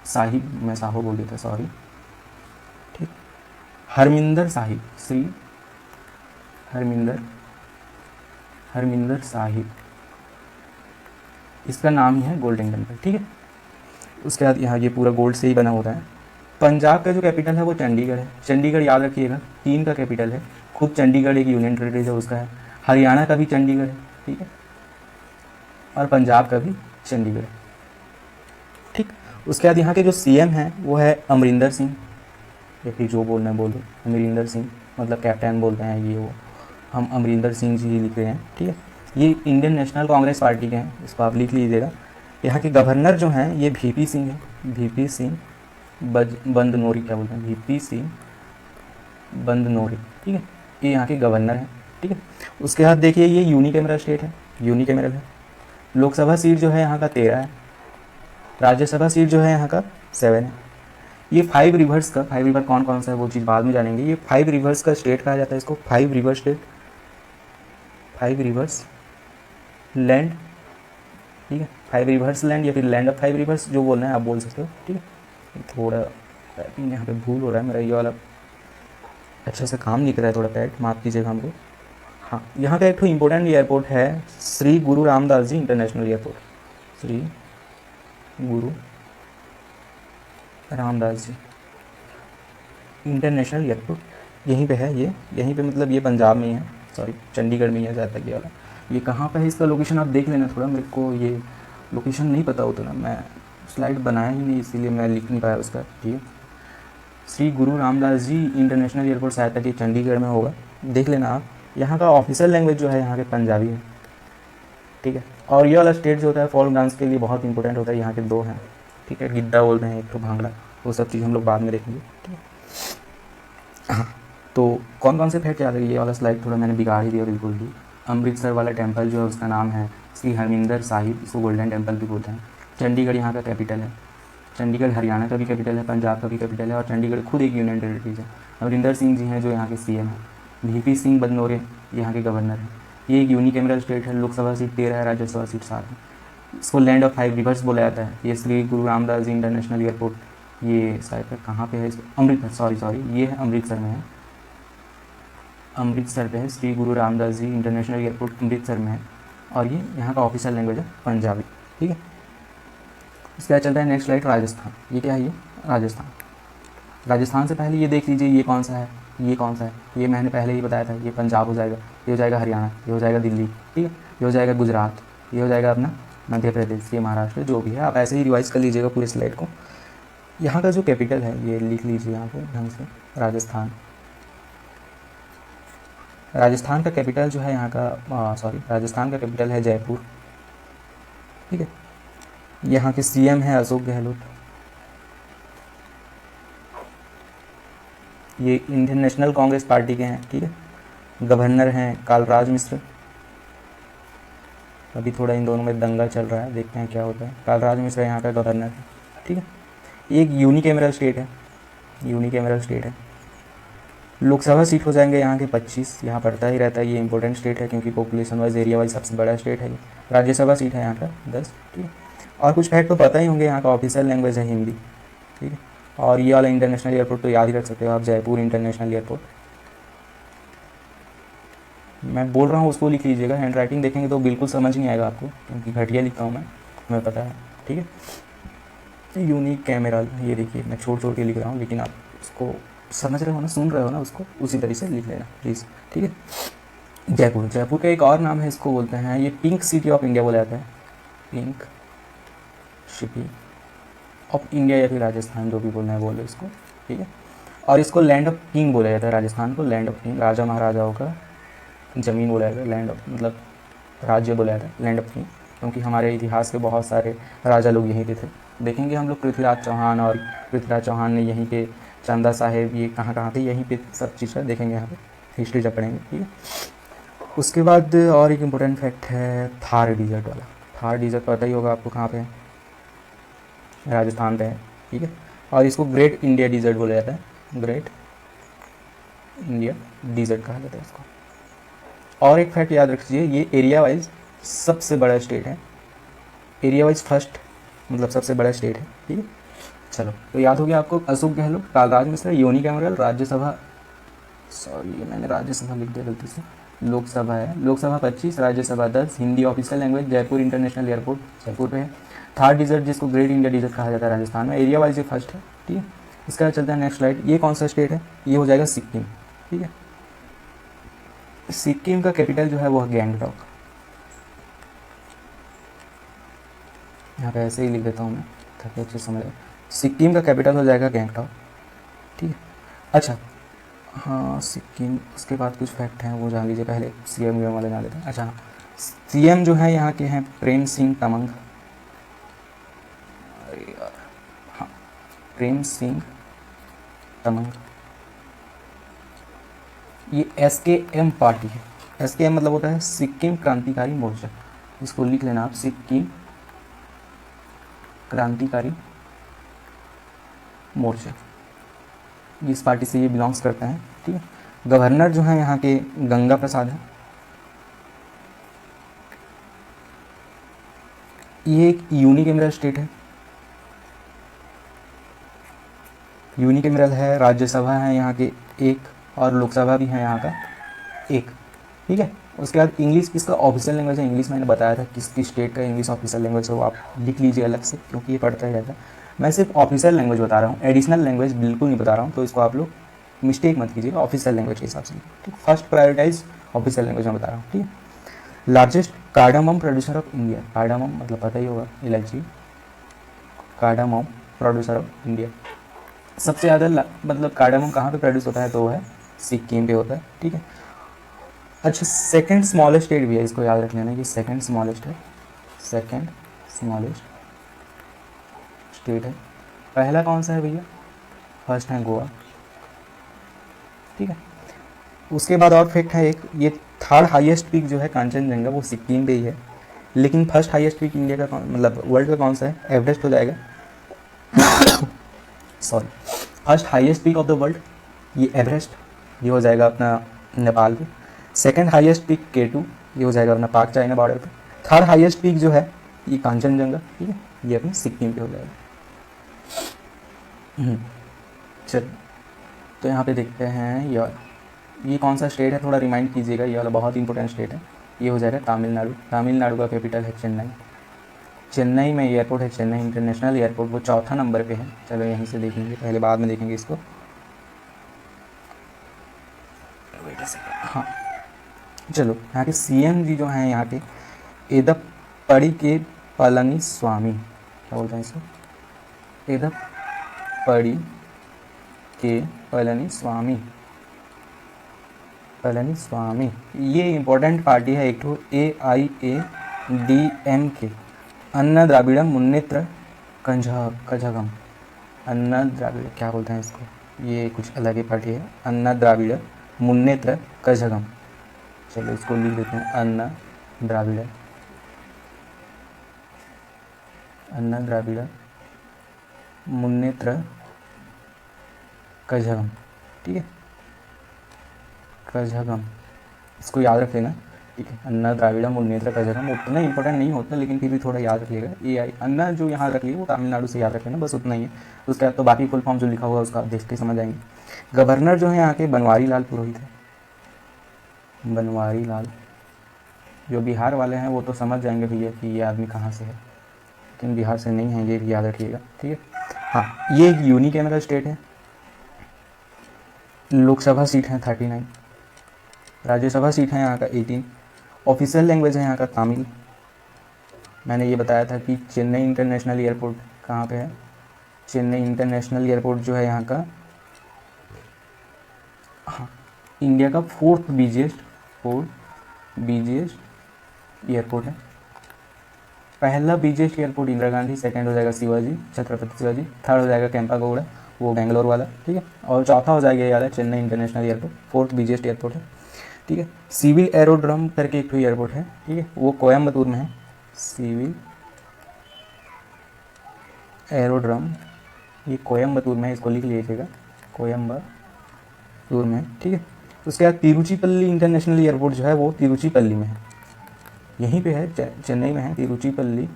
साहिब, मैं साहू बोल देता, सॉरी, ठीक। हरमिंदर साहिब, श्री हरमिंदर साहिब, इसका नाम ही है गोल्डन टेम्पल, ठीक है। उसके बाद यहाँ ये पूरा गोल्ड से ही बना होता है। पंजाब का जो कैपिटल है वो चंडीगढ़ है, चंडीगढ़ याद रखिएगा, 3 का कैपिटल है। खुद चंडीगढ़ एक यूनियन टेरिटरी है उसका है। हरियाणा का भी चंडीगढ़ है, ठीक है, और पंजाब का भी चंडीगढ़ है, ठीक। उसके बाद यहाँ के जो CM हैं वो है अमरिंदर सिंह, या फिर जो बोलना है बोलो, अमरिंदर सिंह मतलब कैप्टन बोलते हैं ये वो, हम अमरिंदर सिंह जी लिख रहे हैं, ठीक है। ये इंडियन नेशनल कांग्रेस पार्टी के हैं, इसको आप लिख लीजिएगा। यहाँ के गवर्नर जो हैं ये VP सिंह है, VP सिंह बंदनोरी, क्या बोलते हैं, VP सिंह बंदनोरी, ठीक है। ये यहाँ के गवर्नर हैं, ठीक है। उसके बाद देखिए ये यूनिकैमरल स्टेट है, यूनिकैमरल है। लोकसभा सीट जो है यहाँ का 13 है, राज्यसभा सीट जो है यहाँ का 7 है। ये 5 रिवर्स का, 5 रिवर कौन कौन सा है वो चीज़ बाद में जानेंगे। ये 5 रिवर्स का स्टेट कहा जाता है इसको, 5 रिवर स्टेट, 5 रिवर्स लैंड, ठीक है। 5 रिवर्स लैंड या फिर लैंड ऑफ 5 रिवर्स, जो बोलना है आप बोल सकते हो, ठीक है। थोड़ा टाइपिंग यहाँ पे भूल हो रहा है मेरा, ये वाला अच्छा से काम नहीं कर रहा है, थोड़ा पैड माफ़ कीजिएगा हमको। हाँ, यहाँ का एक तो इम्पोर्टेंट एयरपोर्ट है श्री गुरु रामदास जी इंटरनेशनल एयरपोर्ट, श्री गुरु रामदास जी इंटरनेशनल एयरपोर्ट, यहीं पे है ये, यहीं पे मतलब ये पंजाब में ही है, सॉरी चंडीगढ़ में ही है जहाँ तक ये वाला। ये कहाँ पे है इसका लोकेशन आप देख लेना थोड़ा, मेरे को ये लोकेशन नहीं पता उतना, मैं स्लाइड बनाया ही नहीं इसीलिए मैं लिख नहीं पाया उसका, ठीक है। श्री गुरु रामदास जी इंटरनेशनल एयरपोर्ट शायद तक ये चंडीगढ़ में होगा, देख लेना आप। यहाँ का ऑफिशियल लैंग्वेज जो है यहाँ के पंजाबी है, ठीक है। और ये वाला स्टेट जो होता है फोक डांस के लिए बहुत इंपॉर्टेंट होता है, यहाँ के 2 हैं, ठीक है। गिद्दा बोलते हैं एक तो भांगड़ा, वो सब चीज़ हम लोग बाद में देखेंगे, ठीक है। हाँ, तो कौन कौन से फैक्ट याद है, ये वाला स्लाइड थोड़ा मैंने बिगाड़ ही दिया बिल्कुल ही। अमृतसर वाला टेम्पल जो है उसका नाम है श्री हरमिंदर साहिब, इसको गोल्डन टेम्पल भी बोलते हैं। चंडीगढ़ यहाँ का कैपिटल है, चंडीगढ़ हरियाणा का भी कैपिटल है, पंजाब का भी कैपिटल है, और चंडीगढ़ खुद एक यूनियन टेरिटरीज है। अमरिंदर सिंह जी हैं जो यहाँ के CM हैं, VP सिंह बदनौरे यहाँ के गवर्नर हैं। ये एक यूनिकैमरल स्टेट है, लोकसभा सीट 13 है, राज्यसभा सीट 7 है। इसको लैंड ऑफ 5 रिवर्स बोला जाता है। ये श्री गुरु रामदास जी इंटरनेशनल एयरपोर्ट, ये शायद कहाँ पे है, अमृतसर, सॉरी ये है अमृतसर में है, अमृतसर पे है श्री गुरु रामदास जी इंटरनेशनल एयरपोर्ट, अमृतसर में है। और ये यहाँ का ऑफिशियल लैंग्वेज है पंजाबी, ठीक है। इसके बाद चलता है नेक्स्ट स्लाइड, राजस्थान। ये क्या है, ये राजस्थान। राजस्थान से पहले ये देख लीजिए ये कौन सा है, ये कौन सा है, ये मैंने पहले ही बताया था, ये पंजाब हो जाएगा, ये हो जाएगा हरियाणा, ये हो जाएगा दिल्ली, ठीक है, ये हो जाएगा गुजरात, ये हो जाएगा अपना मध्य प्रदेश, ये महाराष्ट्र, जो भी है आप ऐसे ही रिवाइज कर लीजिएगा पूरे स्लाइड को। यहाँ का जो कैपिटल है ये लिख लीजिए यहाँ पे ढंग से, राजस्थान। राजस्थान का कैपिटल जो है यहाँ का राजस्थान का कैपिटल है जयपुर, ठीक है। यहाँ के CM है अशोक गहलोत। ये इंडियन नेशनल कांग्रेस पार्टी के हैं, ठीक है। गवर्नर हैं कालराज मिश्र। अभी थोड़ा इन दोनों में दंगा चल रहा है, देखते हैं क्या होता है। कालराज मिश्र यहाँ का गवर्नर है, ठीक है। एक यूनिकैमरल स्टेट है, यूनिकैमरल स्टेट है। लोकसभा सीट हो जाएंगे यहाँ के 25, यहाँ पड़ता ही रहता है, ये इंपॉर्टेंट स्टेट है क्योंकि पॉपुलेशन वाइज एरिया वाइज सबसे बड़ा स्टेट है ये। राज्यसभा सीट है यहाँ का 10, ठीक है। और कुछ फैक्ट तो पता ही होंगे, यहाँ का ऑफिशियल लैंग्वेज है हिंदी, ठीक है। और ये वाला इंटरनेशनल एयरपोर्ट तो याद ही रख सकते हो आप, जयपुर इंटरनेशनल एयरपोर्ट। मैं बोल रहा हूँ उसको लिख लीजिएगा, हैंड राइटिंग देखेंगे तो बिल्कुल समझ नहीं आएगा आपको क्योंकि घटिया लिखता हूँ मैं, हमें पता है, ठीक है। यूनिक कैमरल, ये देखिए मैं छोड़ छोड़ के लिख रहा हूँ, लेकिन आप उसको समझ रहे हो ना, सुन रहे हो ना, उसको उसी तरीके से लिख लेना प्लीज़, ठीक है। जयपुर, जयपुर का एक और नाम है, इसको बोलते हैं, ये पिंक सिटी ऑफ इंडिया बोला जाता है, पिंक सिटी ऑफ इंडिया या फिर राजस्थान, जो भी बोलना है बोलो इसको, ठीक है। और इसको लैंड ऑफ किंग बोला जाता है, राजस्थान को लैंड ऑफ किंग, राजा महाराजाओं का ज़मीन बोला जाता है, लैंड ऑफ मतलब राज्य बोला जाता है, लैंड ऑफ किंग, क्योंकि हमारे इतिहास के बहुत सारे राजा लोग यहीं पे थे। देखेंगे हम लोग पृथ्वीराज चौहान, और पृथ्वीराज चौहान ने यहीं पे, चंदा साहेब, ये कहाँ कहाँ थे, यहीं पे सब चीज़ है, देखेंगे यहाँ पे हिस्ट्री जब पढ़ेंगे, ठीक है। उसके बाद और एक इम्पोर्टेंट फैक्ट है थार डिजर्ट वाला। थार डिजर्ट पता ही होगा आपको कहाँ पे है, राजस्थान पे है, ठीक है। और इसको ग्रेट इंडिया डिजर्ट बोला जाता है, ग्रेट इंडिया डिजर्ट कहा जाता है इसको। और एक फैक्ट याद रखिए, ये एरिया वाइज सबसे बड़ा स्टेट है, एरिया वाइज फर्स्ट, मतलब सबसे बड़ा स्टेट है, ठीक है। चलो तो याद हो गया आपको, अशोक गहलोत, कालराज मिश्र, यूनिकैमरल, राज्यसभा, सॉरी मैंने राज्यसभा लिख दिया गलती से, लोकसभा है, Lok Sabha 25, Rajya Sabha 10, Hindi official language, Jaipur international airport Jaipur पे है, थार डिजर्ट जिसको ग्रेट इंडिया डिजर्ट कहा जाता है राजस्थान में, एरिया वाइज ये फर्स्ट है, ठीक है। इसका चलता है नेक्स्ट स्लाइड, ये कौन सा स्टेट है, ये हो जाएगा सिक्किम, ठीक है। सिक्किम का कैपिटल जो है वो है गैंगटॉक, यहाँ पे ऐसे ही लिख देता हूँ मैं ताकि अच्छे समझ आए। सिक्किम का कैपिटल हो जाएगा गैंगटॉक, ठीक है। अच्छा हाँ सिक्किम, उसके बाद कुछ फैक्ट हैं वो जान लीजिए, पहले सीएम वीएम वाले जान लेते हैं। अच्छा सीएम जो है यहाँ के हैं प्रेम सिंह तमंग, हाँ प्रेम सिंह तमंग। ये SKM पार्टी है, SKM मतलब होता है सिक्किम क्रांतिकारी मोर्चा, इसको लिख लेना आप, सिक्किम क्रांतिकारी मोर्चा, इस पार्टी से ये बिलोंग्स करता है, ठीक है। गवर्नर जो है यहाँ के गंगा प्रसाद है। ये एक यूनिकैमरल स्टेट है, यूनिकैमरल है, राज्यसभा है यहाँ के एक, और लोकसभा भी है यहाँ का एक, ठीक है। उसके बाद इंग्लिश किसका ऑफिशियल लैंग्वेज है, इंग्लिश मैंने बताया था किस किस स्टेट का इंग्लिश ऑफिशियल लैंग्वेज है, वो आप लिख लीजिए अलग से क्योंकि ये पढ़ता ही रहता है। मैं सिर्फ ऑफिशियल लैंग्वेज बता रहा हूँ, एडिशनल लैंग्वेज बिल्कुल नहीं बता रहा हूँ, तो इसको आप लोग मिस्टेक मत कीजिएगा, ऑफिशियल लैंग्वेज के हिसाब से, ठीक। फर्स्ट प्रायोरिटाइज ऑफिशियल लैंग्वेज में बता रहा हूँ, ठीक है। Largest cardamom producer of India, cardamom मतलब पता ही होगा इलायची, कार्डामम प्रोड्यूसर ऑफ इंडिया, सबसे ज़्यादा मतलब कार्डामम कहाँ पे प्रोड्यूस होता है, तो वो है सिक्किम पे होता है, ठीक है। अच्छा सेकंड स्मॉलेस्ट स्टेट भी है, इसको याद रख लेना कि सेकंड स्मॉलेस्ट है, सेकंड स्मॉलेस्ट स्टेट है। पहला कौन सा है भैया, फर्स्ट है गोवा, ठीक है। उसके बाद और फैक्ट है एक, ये थर्ड हाईएस्ट पीक जो है कांचनजंगा वो सिक्किम पे ही है, लेकिन फर्स्ट हाईएस्ट पीक इंडिया का मतलब वर्ल्ड का कौन सा है, एवरेस्ट हो जाएगा sorry, first highest peak of the world ये एवरेस्ट, ये हो जाएगा अपना नेपाल पे। सेकंड हाईएस्ट पीक K2, ये हो जाएगा अपना पाक चाइना बॉर्डर पे। थर्ड हाईएस्ट पीक जो है ये कांचनजंगा, ठीक है, ये अपने सिक्किम पे हो जाएगा। चल तो यहाँ पे देखते हैं ये कौन सा स्टेट है, थोड़ा रिमाइंड कीजिएगा, ये वाला बहुत इंपॉर्टेंट स्टेट है, ये हो जाएगा तमिलनाडु। तमिलनाडु का कैपिटल है चेन्नई, चेन्नई में एयरपोर्ट है चेन्नई इंटरनेशनल एयरपोर्ट, वो चौथा नंबर पे है। चलो यहीं से देखेंगे, पहले बाद में देखेंगे इसको, हाँ चलो यहाँ के CM जी जो हैं यहाँ के एदप्पड़ी के पलनी स्वामी, क्या बोलते हैं इसको, एदप्पड़ी के पलनी स्वामी, पलनी स्वामी, ये इम्पोर्टेंट पार्टी है एक तो AIADMK, अन्ना द्राविड़म मुन्नेत्र कझगम, अन्ना द्राविड़ क्या बोलते हैं इसको, ये कुछ अलग ही पार्टी है। अन्ना द्राविड़ मुन्नेत्र कझगम। चलो इसको लिख देते हैं, अन्ना द्राविड़, अन्ना द्राविड़ मुन्नेत्र कझगम। ठीक है, कझगम, इसको याद रख लेना। ठीक है, अन्ना द्राविड़ मुन्नेत्र कझगम उतना इंपॉर्टेंट नहीं होता, लेकिन फिर भी थोड़ा याद रखिएगा। AI अन्ना जो यहाँ रख लिए वो तमिलनाडु से याद रख लेना, बस उतना ही है। उसके बाद तो बाकी फुल फॉर्म जो लिखा हुआ है उसका देख के समझ आएंगे। गवर्नर जो है यहाँ के बनवारी लाल पुरोहित है, बनवारी लाल। जो बिहार वाले हैं वो तो समझ जाएंगे भैया कि ये आदमी कहाँ से है, लेकिन बिहार से नहीं है, ये भी याद रखिएगा। ठीक है, हाँ, ये एक यूनिकैमरल स्टेट है। लोकसभा सीट है 39, राज्यसभा सीट है यहाँ का 18, ऑफिशियल लैंग्वेज है यहाँ का तमिल। मैंने ये बताया था कि चेन्नई इंटरनेशनल एयरपोर्ट कहाँ पे है, चेन्नई इंटरनेशनल एयरपोर्ट जो है यहाँ का, हाँ, इंडिया का फोर्थ बिजेस्ट एयरपोर्ट है। पहला biggest airport Indira Gandhi, second हो जाएगा शिवाजी, छत्रपति शिवाजी, थर्ड हो जाएगा केम्पागौड़ा, वो बेंगलोर वाला। ठीक है, और चौथा हो जाएगा याद है Chennai international airport, fourth biggest airport है। ठीक है, सिविल एरोड्रम करके एक एयरपोर्ट है। ठीक है, वो कोयम्बतूर में है, सिविल एरोड्रम, ये कोयम्बतूर में है, इसको लिख लीजिएगा, कोयम्बतूर में। ठीक है, उसके बाद तिरुचिपल्ली इंटरनेशनल एयरपोर्ट जो है वो तिरुचिपल्ली में है, यहीं पे है, चेन्नई में है। तिरुचिपल्ली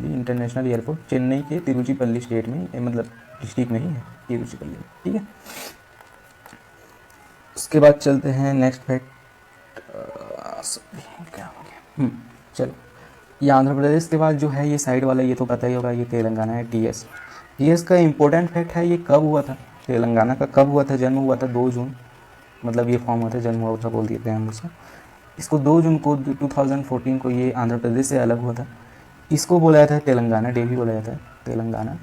इंटरनेशनल एयरपोर्ट चेन्नई के तिरुचिपल्ली स्टेट में, मतलब डिस्ट्रिक्ट में ही है तिरुचिपल्ली। ठीक है, उसके बाद चलते हैं नेक्स्ट फैक्ट। क्या हो गया, चलो, ये आंध्र प्रदेश के बाद जो है ये साइड वाला, ये तो पता ही होगा, ये तेलंगाना है। टीएस का इम्पोर्टेंट फैक्ट है, ये कब हुआ था, तेलंगाना का कब हुआ था, जन्म हुआ था 2 जून, मतलब ये फॉर्म हुआ था, जन्म हुआ था बोल देते हैं हम उसको। इसको 2 जून को 2014 को ये आंध्र प्रदेश से अलग हुआ था। इसको बोला जाता है तेलंगाना डे भी बोला जाता है, तेलंगाना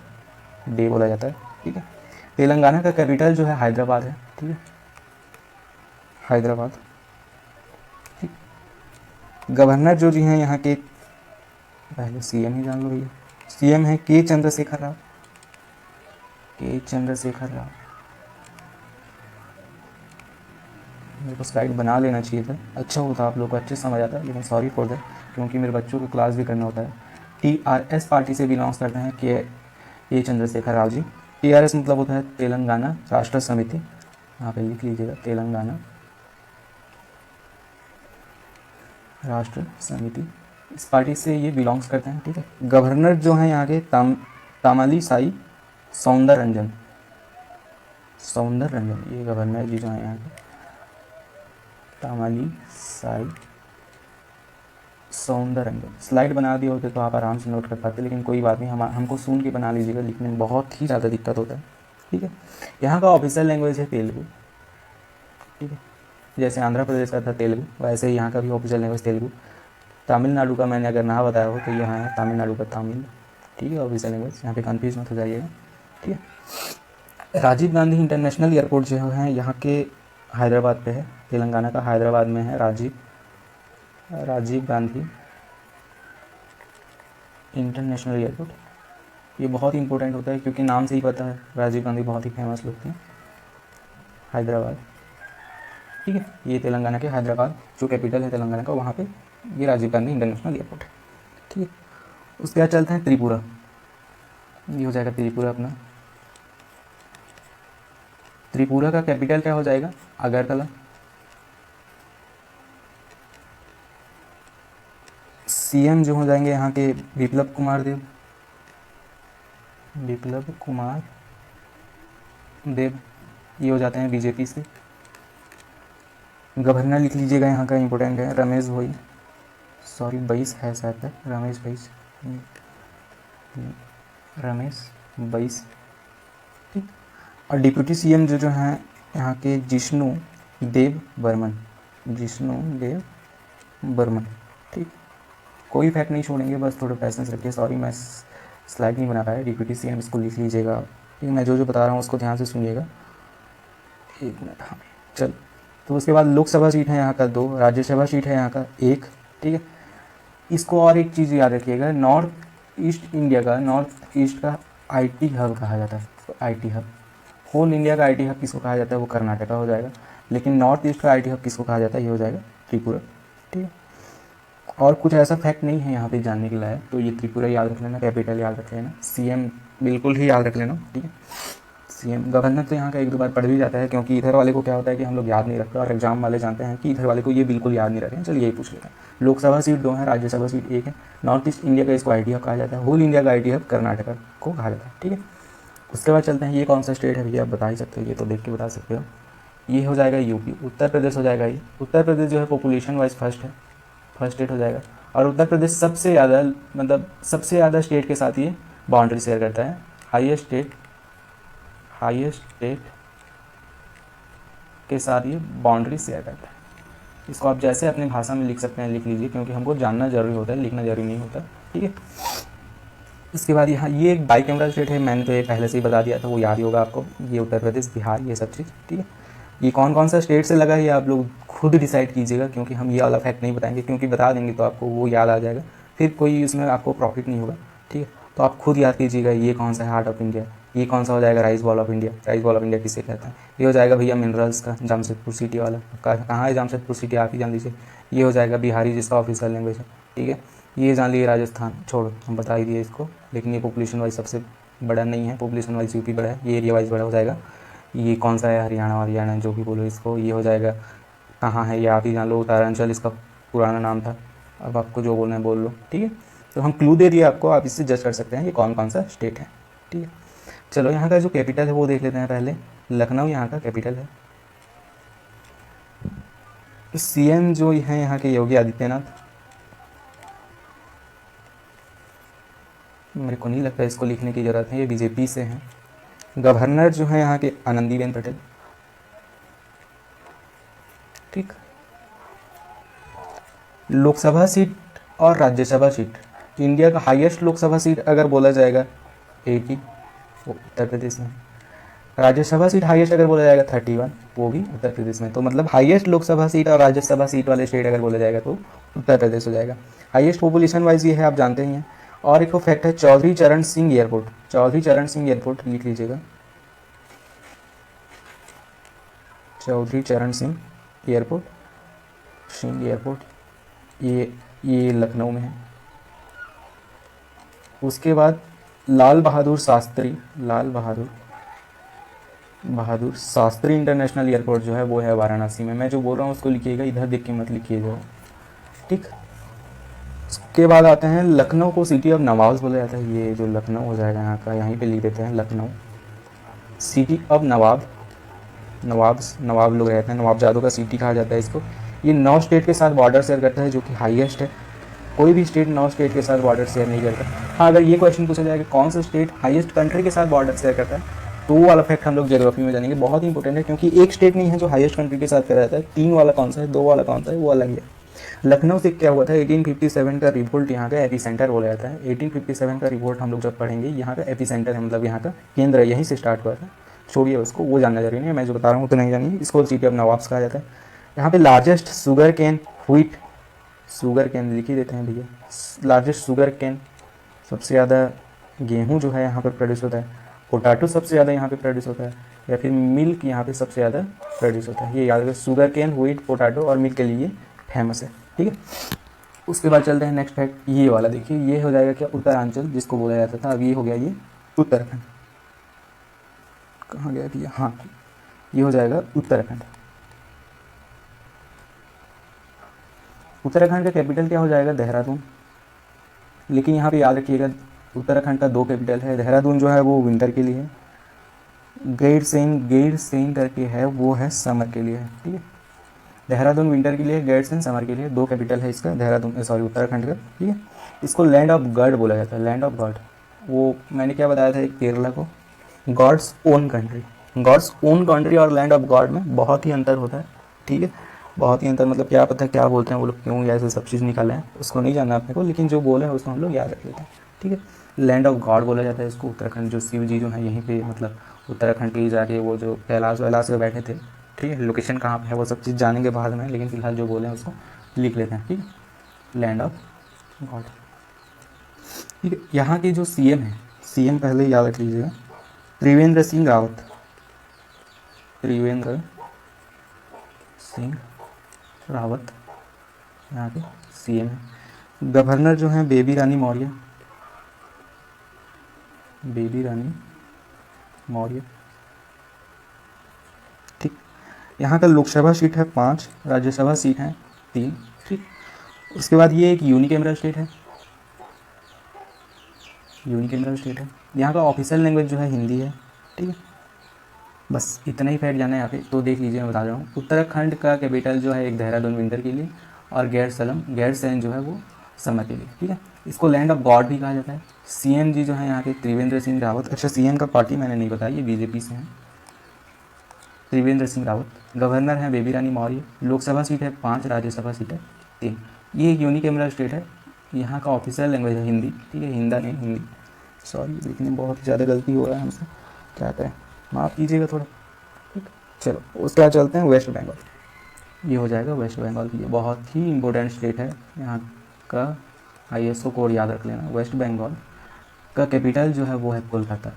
डे बोला जाता है। ठीक है, तेलंगाना का कैपिटल जो है हैदराबाद है। ठीक है, हैदराबाद। ठीक, गवर्नर जो जी हैं यहाँ के, पहले सीएम ही जान लो भैया, सीएम है के चंद्रशेखर राव, के चंद्रशेखर राव। मेरे को स्लाइड बना लेना चाहिए था, अच्छा होता, आप लोग को अच्छे समझ आता, लेकिन सॉरी फॉर दैट, क्योंकि मेरे बच्चों को क्लास भी करना होता है। TRS पार्टी से बिलोंग्स करते हैं के चंद्रशेखर राव जी। TRS मतलब होता है तेलंगाना राष्ट्र समिति, यहाँ पे लिख लीजिएगा, तेलंगाना राष्ट्र समिति, इस पार्टी से ये बिलोंग्स करते हैं। ठीक है, गवर्नर जो हैं यहाँ के तामली साई सौंदररंजन, ये गवर्नर जी जो हैं यहाँ के, तामली साई सौंदररंजन। स्लाइड बना दिए होते तो आप आराम से नोट कर पाते, लेकिन कोई बात नहीं, हमको सुन के बना लीजिएगा, लिखने में बहुत ही ज़्यादा दिक्कत होता है। ठीक है, यहाँ का ऑफिशियल लैंग्वेज है तेलुगु। ठीक है, जैसे आंध्र प्रदेश का था तेलुगु, वैसे ही यहाँ का भी ऑफिशियल लैंग्वेज तेलुगु। तमिलनाडु का मैंने अगर ना बताया हो तो यहाँ है तमिलनाडु का तमिल। ठीक है, ऑफिशियल लैंग्वेज, यहाँ पे कन्फ्यूज मत हो जाइएगा। ठीक है, राजीव गांधी इंटरनेशनल एयरपोर्ट जो है यहाँ के हैदराबाद पे है, तेलंगाना का हैदराबाद में है राजीव गांधी इंटरनेशनल एयरपोर्ट। ये बहुत ही इंपॉर्टेंट होता है, क्योंकि नाम से ही पता है राजीव गांधी बहुत ही फेमस लोग थे, हैदराबाद। ठीक है, ये तेलंगाना के हैदराबाद जो कैपिटल है तेलंगाना का, वहाँ पे ये राजीव गांधी इंटरनेशनल एयरपोर्ट है। ठीक है, उसके बाद चलते हैं त्रिपुरा, ये हो जाएगा त्रिपुरा अपना। त्रिपुरा का कैपिटल क्या हो जाएगा, अगरतला। सीएम जो हो जाएंगे यहाँ के विप्लव कुमार देव, ये हो जाते हैं बीजेपी से। गवर्नर लिख लीजिएगा, यहाँ का इम्पोर्टेंट है रमेश बैस है शायद तक, रमेश बैस। ठीक, और डिप्यूटी सीएम जो हैं यहाँ के जिष्णु देव बर्मन। ठीक, कोई फैक्ट नहीं छोड़ेंगे, बस थोड़ा पैसेंस रखिए। सॉरी मैं स्लाइड नहीं बना पाया। डिप्यूटी सीएम इसको लिख लीजिएगा। ठीक, मैं जो बता रहा हूँ उसको ध्यान से सुनिएगा। 1 मिनट, हाँ चल। तो उसके बाद लोकसभा सीट है यहाँ का 2, राज्यसभा सीट है यहाँ का 1। ठीक है, इसको और एक चीज़ याद रखिएगा, नॉर्थ ईस्ट का IT हब कहा जाता है। तो आईटी हब। होल इंडिया का आईटी हब किसको कहा जाता है, वो कर्नाटका हो जाएगा। लेकिन नॉर्थ ईस्ट का आईटी हब किसको कहा जाता है, ये हो जाएगा त्रिपुरा। ठीक है, और कुछ ऐसा फैक्ट नहीं है यहाँ पे जानने के लायक, तो ये त्रिपुरा याद रख लेना, कैपिटल याद रख लेना, सीएम बिल्कुल ही याद रख लेना। ठीक है, सीएम। गवर्नर तो यहाँ का एक दो बार पढ़ भी जाता है, क्योंकि इधर वाले को क्या होता है कि हम लोग याद नहीं रखते, और एग्जाम वाले जानते हैं कि इधर वाले को ये बिल्कुल याद नहीं रखें। चलिए यही पूछ लेते हैं। लोकसभा सीट 2 है, राज्यसभा सीट 1 है। नॉर्थ ईस्ट इंडिया का इसको आईटी हब कहा जाता है, होल इंडिया का आईटी हब कर्नाटका को कहा जाता है। ठीक है, उसके बाद चलते हैं, ये कौन सा स्टेट है भैया, आप बता ही सकते हो, ये तो देख के बता सकते हो। ये हो जाएगा यूपी। उत्तर प्रदेश हो जाएगा ये। उत्तर प्रदेश जो है पॉपुलेशन वाइज फर्स्ट है, फर्स्ट स्टेट हो जाएगा। और उत्तर प्रदेश सबसे ज़्यादा, मतलब सबसे ज़्यादा स्टेट के साथ ये बाउंड्री शेयर करता है। हाईएस्ट स्टेट के साथ ये बाउंड्री शेयर करता है। इसको आप जैसे अपनी भाषा में लिख सकते हैं, लिख लीजिए, क्योंकि हमको जानना जरूरी होता है, लिखना जरूरी नहीं होता। ठीक है, इसके बाद यहाँ ये एक बाई कैमरा स्टेट है, मैंने तो ये पहले से ही बता दिया था, वो याद ही होगा आपको। ये उत्तर प्रदेश, बिहार, ये सब चीज़। ठीक है, ये कौन कौन सा स्टेट से लगा है ये आप लोग खुद डिसाइड कीजिएगा, क्योंकि हम ये वाला फैक्ट नहीं बताएंगे, क्योंकि बता देंगे तो आपको वो याद आ जाएगा, फिर कोई इसमें आपको प्रॉफिट नहीं होगा। ठीक है, तो आप खुद याद कीजिएगा ये कौन सा है हार्ट ऑफ इंडिया, ये कौन सा हो जाएगा rice ball of India. Rice ball of India किसे कहते हैं, ये हो जाएगा भैया मिनरल्स का, जमशेदपुर सिटी वाला। कहाँ है जमशेदपुर सिटी, आप ही जान लीजिए। ये हो जाएगा बिहारी, जिसका ऑफिशियल लैंग्वेज है। ठीक है, ये जान लीजिए राजस्थान, छोड़ो हम बता ही दिए इसको, लेकिन ये पॉपुलेशन वाइज सबसे बड़ा नहीं है, पॉपुलेशन वाइज यूपी बड़ा है, ये एरिया वाइज बड़ा हो जाएगा। ये कौन सा है, हरियाणा जो भी बोलो इसको, ये हो जाएगा कहाँ है, ये आप ही जान लो, उत्तरांचल इसका पुराना नाम था, अब आपको जो बोलना है बोल लो। ठीक है, तो हम क्लू दे दिए आपको, आप इससे जज कर सकते हैं ये कौन कौन सा स्टेट है। ठीक है, चलो यहाँ का जो कैपिटल है वो देख लेते हैं पहले। लखनऊ यहाँ का कैपिटल है। सीएम जो है यहाँ के योगी आदित्यनाथ, मेरे को नहीं लगता इसको लिखने की ज़रूरत है, ये बीजेपी से हैं। गवर्नर जो है यहाँ के आनंदीबेन पटेल। ठीक, लोकसभा सीट और राज्यसभा सीट, इंडिया का हाईएस्ट लोकसभा सीट अगर बोला जाएगा 80, वो उत्तर प्रदेश में। राज्यसभा सीट हाईएस्ट अगर बोला जाएगा 31, वो भी उत्तर प्रदेश में। तो मतलब हाईएस्ट लोकसभा सीट और राज्यसभा सीट वाले स्टेट अगर बोला जाएगा तो उत्तर प्रदेश हो जाएगा। हाईएस्ट पॉपुलेशन वाइज ये है, आप जानते ही हैं। और एक फैक्ट है, चौधरी चरण सिंह एयरपोर्ट। चौधरी चरण सिंह एयरपोर्ट लिख लीजिएगा, चौधरी चरण सिंह एयरपोर्ट, ये लखनऊ में है। उसके बाद लाल बहादुर शास्त्री इंटरनेशनल एयरपोर्ट जो है वो है वाराणसी में। मैं जो बोल रहा हूँ उसको लिखिएगा, इधर देख के मत लिखिएगा। ठीक, उसके बाद आते हैं लखनऊ को सिटी ऑफ नवाब्स बोला जाता है। ये जो लखनऊ हो जाएगा यहाँ का, यहीं पे लिख देते हैं लखनऊ सिटी ऑफ नवाब लोग रहते हैं, नवाबजादों का सिटी कहा जाता है इसको। ये 9 स्टेट के साथ बॉर्डर शेयर करता है, जो कि हाईएस्ट है। कोई भी स्टेट 9 स्टेट के साथ बॉर्डर शेयर नहीं करता। हाँ, अगर ये क्वेश्चन पूछा जाएगा कौन सा स्टेट हाईएस्ट कंट्री के साथ बॉर्डर शेयर करता है, तो वो वाला फैक्ट हम लोग ज्योग्राफी में जानेंगे, बहुत ही इंपॉर्टेंट है, क्योंकि एक स्टेट नहीं है जो हाईएस्ट कंट्री के साथ कर रहता है। 3 वाला कौन सा है, 2 वाला कौन सा है, वो अलग है। लखनऊ से क्या हुआ था, 1857 का रिवोल्ट यहाँ का एपिसेंटर बोला जाता है। 1857 का रिवोल्ट हम लोग जब पढ़ेंगे, यहाँ का एपिसेंटर है, मतलब यहाँ का केंद्र है, यहीं से स्टार्ट हुआ था। छोड़िए उसको, वो जानना जरूरी नहीं है, मैं जो बता रहा हूँ तो नहीं जानिए। इसको सिटी ऑफ नवाब्स कहा जाता है। यहाँ पे लार्जेस्ट शुगर केन लिख ही देते हैं भैया, लार्जेस्ट शुगर केन, सबसे ज़्यादा गेहूँ जो है यहाँ पर प्रोड्यूस होता है। पोटैटो सबसे ज़्यादा यहाँ पे प्रोड्यूस होता है, या फिर मिल्क यहाँ पे सबसे ज़्यादा प्रोड्यूस होता है। ये याद रखिए, शुगर केन, व्हीट, पोटैटो और मिल्क के लिए फेमस है। ठीक है, उसके बाद चलते हैं नेक्स्ट फैक्ट, ये वाला देखिए, ये हो जाएगा क्या, उत्तरांचल जिसको बोला जाता था, अब ये हो गया ये उत्तराखंड। कहाँ गया भैया, हाँ, ये हो जाएगा उत्तराखंड। उत्तराखंड का कैपिटल क्या हो जाएगा, देहरादून। लेकिन यहाँ पे याद रखिएगा, उत्तराखंड का 2 कैपिटल है। देहरादून जो है वो विंटर के लिए है, गैरसैंण करके है, वो है समर के लिए है। ठीक है, देहरादून विंटर के लिए, गैरसैंण समर के लिए। 2 कैपिटल है इसका, उत्तराखंड का। ठीक है, इसको लैंड ऑफ गॉड बोला जाता है, लैंड ऑफ गॉड। वो मैंने क्या बताया था, एक केरला को गॉड्स ओन कंट्री और लैंड ऑफ गॉड में बहुत ही अंतर होता है। ठीक है, बहुत ही अंतर, मतलब क्या पता क्या बोलते हैं वो लोग, क्यों ऐसे सब चीज़ निकाले हैं उसको नहीं जानना अपने को, लेकिन जो बोले हैं उसको हम लोग याद रख लेते हैं। ठीक है, लैंड ऑफ गॉड बोला जाता है इसको। उत्तराखंड जो शिव जी जो है यहीं पे, मतलब उत्तराखंड के जाके वो जो कैलाश पे बैठे थे। ठीक है, लोकेशन कहाँ पे है वो सब चीज़ जानेंगे बाद में, लेकिन फिलहाल जो बोले हैं उसको लिख लेते हैं। ठीक है, लैंड ऑफ गॉड। ठीक है, यहाँ की जो सीएम है, सीएम पहले याद रख लीजिएगा, त्रिवेंद्र सिंह रावत, त्रिवेंद्र सिंह रावत यहाँ के सीएम है। गवर्नर जो हैं बेबी रानी मौर्य, बेबी रानी मौर्य, ठीक। यहाँ का लोकसभा सीट है 5, राज्यसभा सीट है 3, ठीक। उसके बाद ये एक यूनिकैमरल स्टेट है, यूनिकैमरल स्टेट है। यहाँ का ऑफिशियल लैंग्वेज जो है हिंदी है, ठीक है। बस इतना ही फैक्ट जाना है यहाँ पे, तो देख लीजिए, मैं बता रहा हूँ। उत्तराखंड का कैपिटल जो है एक देहरादून विंटर के लिए, और गैरसैंण जो है वो समर के लिए, ठीक है। इसको लैंड ऑफ गॉड भी कहा जाता है। सीएम जी जो है यहाँ के त्रिवेंद्र सिंह रावत, अच्छा सीएम का पार्टी मैंने नहीं बताया, ये बीजेपी से हैं, त्रिवेंद्र सिंह रावत। गवर्नर हैं बेबी रानी मौर्य। लोकसभा सीट है 5, राज्यसभा सीट है 3। ये एक यूनिकैमरल स्टेट है। यहाँ का ऑफिशियल लैंग्वेज है हिंदी, ठीक है, हिंदा नहीं हिंदी। सॉरी, लिखने में बहुत ज़्यादा गलती हो रहा है हमसे, क्या करें, माफ़ कीजिएगा थोड़ा, ठीक। चलो उसके बाद चलते हैं वेस्ट बंगाल। ये हो जाएगा वेस्ट बंगाल की, बहुत ही इंपॉर्टेंट स्टेट है। यहाँ का ISO कोड याद रख लेना। वेस्ट बंगाल का कैपिटल जो है वो है कोलकाता,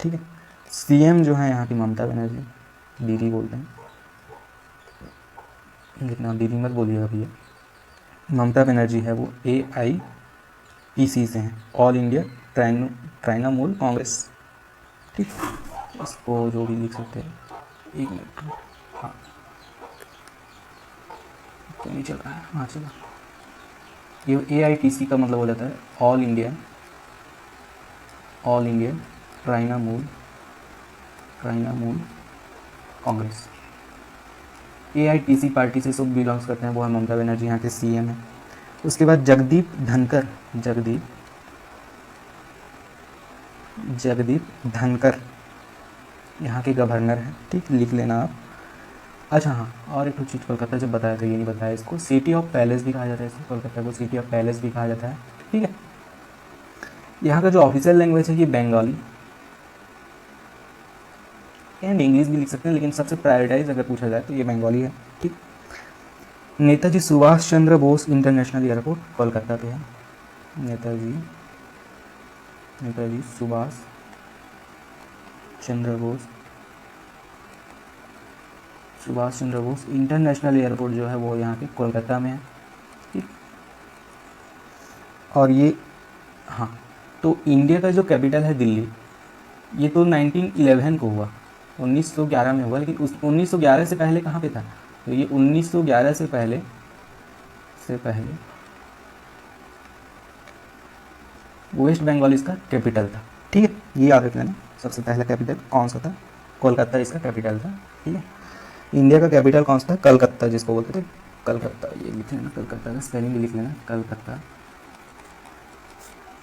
ठीक है। सीएम जो है यहाँ की ममता बनर्जी, दीदी बोलते हैं, जितना दीदी मत बोलिएगा भैया। ममता बनर्जी है वो AIPC से हैं, ऑल इंडिया तृणमूल कांग्रेस, ठीक। इसको जो भी लिख सकते हैं, एक मिनट, हाँ तो नहीं चल रहा है, हाँ चला। ये AITC का मतलब हो जाता है all Indian Trinamool Congress. AITC party से सब बिलोंग्स करते हैं, वो है ममता बनर्जी, यहाँ के सीएम है। उसके बाद जगदीप धनकर यहाँ के गवर्नर हैं, ठीक, लिख लेना आप। अच्छा हाँ, और एक चीज़ कोलकाता जब बताया था, ये नहीं बताया, इसको सिटी ऑफ पैलेस भी कहा जाता है, इसको कोलकाता को सिटी ऑफ पैलेस भी कहा जाता है, ठीक है। यहाँ का जो ऑफिशियल लैंग्वेज है ये बंगाली एंड इंग्लिश भी लिख सकते हैं, लेकिन सबसे प्रायोरिटाइज अगर पूछा जाए तो ये बंगाली है, ठीक। नेताजी सुभाष चंद्र बोस इंटरनेशनल एयरपोर्ट कोलकाता पे है। नेताजी सुभाष चंद्र बोस इंटरनेशनल एयरपोर्ट जो है वो यहाँ के कोलकाता में है, ठीक। और ये, हाँ, तो इंडिया का जो कैपिटल है दिल्ली, ये तो 1911 को हुआ, 1911 में हुआ, लेकिन उस 1911 से पहले कहाँ पे था? तो ये 1911 से पहले वेस्ट बंगाल इसका कैपिटल था, ठीक है। ये याद रख लेना, सबसे पहला कैपिटल कौन सा था? कोलकाता इसका कैपिटल था, ठीक है। इंडिया का कैपिटल कौन सा था? कलकत्ता, जिसको बोलते थे कलकत्ता, ये लिख लेना, कलकत्ता का स्पेलिंग भी लिख लेना, कलकत्ता।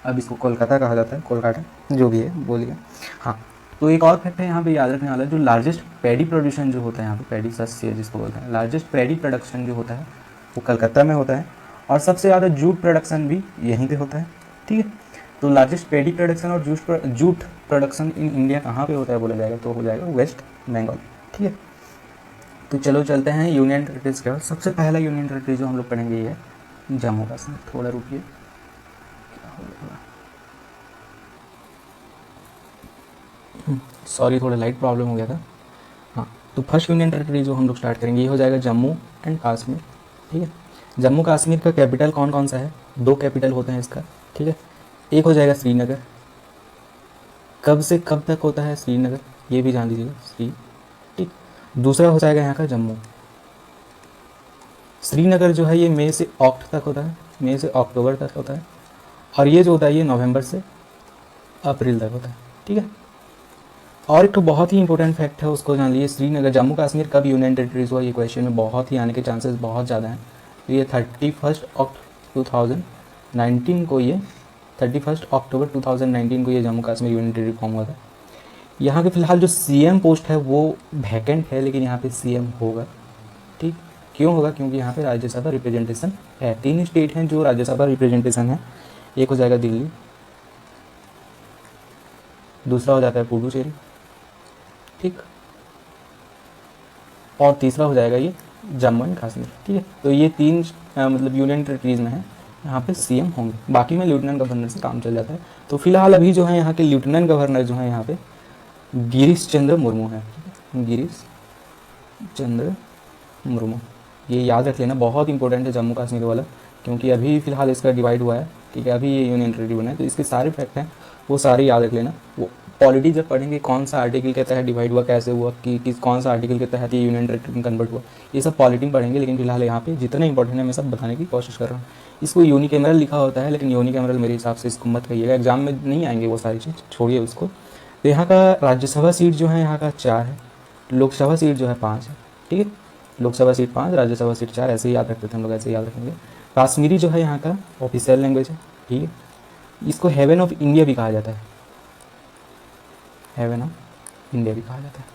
अब इसको कोलकाता कहा जाता है, कोलकाता, जो भी है बोलिए। हाँ, तो एक और फैक्ट है यहाँ पे याद रखने वाला, जो लार्जेस्ट पैडी प्रोड्यूशन जो होता है यहाँ पे, पैडी शस्य जिसको बोलते हैं, लार्जेस्ट पैडी प्रोडक्शन जो होता है वो कलकत्ता में होता है, और सबसे ज़्यादा जूट प्रोडक्शन भी यहीं पे होता है, ठीक है। तो लार्जेस्ट पैडी प्रोडक्शन और जूट प्रोडक्शन इन इंडिया कहाँ पे होता है बोला जाएगा, तो हो जाएगा वेस्ट बंगाल, ठीक है। तो चलो चलते हैं यूनियन टेरिटरीज के बाद। सबसे पहला यूनियन टेरिटरी जो हम लोग पढ़ेंगे ये है जम्मू कश्मीर। थोड़ा रुकिए, सॉरी थोड़ा लाइट प्रॉब्लम हो गया था। हाँ, तो फर्स्ट यूनियन टेरिटरी जो हम लोग स्टार्ट करेंगे ये हो जाएगा जम्मू एंड कश्मीर, ठीक है। जम्मू कश्मीर का कैपिटल कौन कौन सा है? 2 कैपिटल होते हैं इसका, ठीक है। एक हो जाएगा श्रीनगर, कब से कब तक होता है श्रीनगर, ये भी जान लीजिएगा, ठीक। दूसरा हो जाएगा यहाँ का जम्मू। श्रीनगर जो है ये मई से अक्टूबर तक होता है, मई से अक्टूबर तक होता है, और ये जो होता है ये नवंबर से अप्रैल तक होता है, ठीक है। और एक तो बहुत ही इंपॉर्टेंट फैक्ट है, उसको जान लीजिए, श्रीनगर जम्मू कश्मीर कब यूनियन टेरिटरीज हुआ, ये क्वेश्चन में बहुत ही आने के चांसेस बहुत ज़्यादा हैं। तो ये 31 अक्टूबर 2019 को, ये 31 अक्टूबर 2019 को ये Jammu Kashmir union territory form हुआ था। यहाँ के फिलहाल जो सीएम पोस्ट है वो वैकेंट है, लेकिन यहाँ पे सीएम होगा, ठीक। क्यों होगा? क्योंकि यहाँ पे राज्यसभा रिप्रेजेंटेशन है। 3 स्टेट हैं जो राज्यसभा रिप्रेजेंटेशन है, एक हो जाएगा दिल्ली, दूसरा हो जाता है पुडुचेरी, ठीक, और तीसरा हो जाएगा ये जम्मू एंड कश्मीर, ठीक है। तो ये 3 मतलब यूनियन टेरिटरीज में है, यहाँ पे सीएम होंगे, बाकी में लेफ्टिनेंट गवर्नर से काम चल जाता है। तो फिलहाल अभी जो है यहाँ के लेफ्टिनेंट गवर्नर जो है यहाँ पे गिरीश चंद्र मुर्मू है, गिरीश चंद्र मुर्मू। ये याद रख लेना, बहुत इंपॉर्टेंट है जम्मू कश्मीर वाला, क्योंकि अभी फ़िलहाल इसका डिवाइड हुआ है, ठीक है, अभी ये यूनियन टेरिटरी बना है, तो इसके सारे फैक्ट हैं वो सारे याद रख लेना। वो पॉलिटी जब पढ़ेंगे कौन सा आर्टिकल के तहत डिवाइड हुआ, कैसे हुआ, कि किस कौन सा आर्टिकल के तहत ये यूनियन टेरिटरी में कन्वर्ट हुआ, ये सब पॉलिटी पढ़ेंगे। लेकिन फिलहाल यहाँ पे जितना इंपॉर्टेंट है मैं सब बताने की कोशिश कर रहा हूँ। इसको यूनिकैमरल लिखा होता है, लेकिन यूनिकैमरल मेरे हिसाब से इसको मत कहिएगा, एग्जाम में नहीं आएंगे वो सारी चीज़, छोड़िए उसको। तो यहाँ का राज्यसभा सीट जो है यहाँ का 4 है, लोकसभा सीट जो है 5 है, ठीक है, लोकसभा सीट 5, राज्यसभा सीट 4, ऐसे ही याद रखते थे हम लोग, ऐसे ही याद रखेंगे। काश्मीरी जो है यहाँ का ऑफिशियल लैंग्वेज है, ठीक है, इसको हेवन ऑफ इंडिया भी कहा जाता है, हेवन ऑफ इंडिया भी कहा जाता है,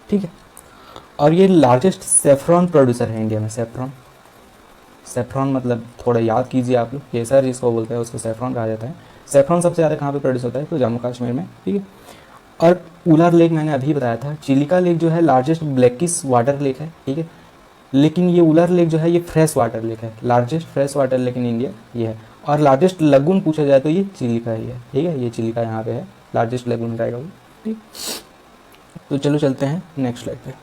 ठीक है। और ये लार्जेस्ट सेफ्रॉन प्रोड्यूसर है इंडिया में, सेफ्रॉन, सेफ्रॉन मतलब थोड़ा याद कीजिए आप लोग, केसर जिसको बोलते हैं उसको सेफ्रॉन कहा जाता है। सेफ्रॉन सबसे ज़्यादा कहाँ पे प्रोड्यूस होता है, तो जम्मू कश्मीर में, ठीक है। और उलर लेक मैंने अभी बताया था। चिलिका लेक जो है लार्जेस्ट ब्लैकिश वाटर लेक है, ठीक है, लेकिन ये उलर लेक जो है ये फ्रेश वाटर लेक है, largest fresh water lake in India ये है। और लार्जेस्ट लगून पूछा जाए तो ये चिलिका ही है, ठीक है, ये चिलिका यहाँ पे है, लार्जेस्ट लगून रहेगा वो, ठीक। तो चलो चलते हैं नेक्स्ट स्लाइड पे।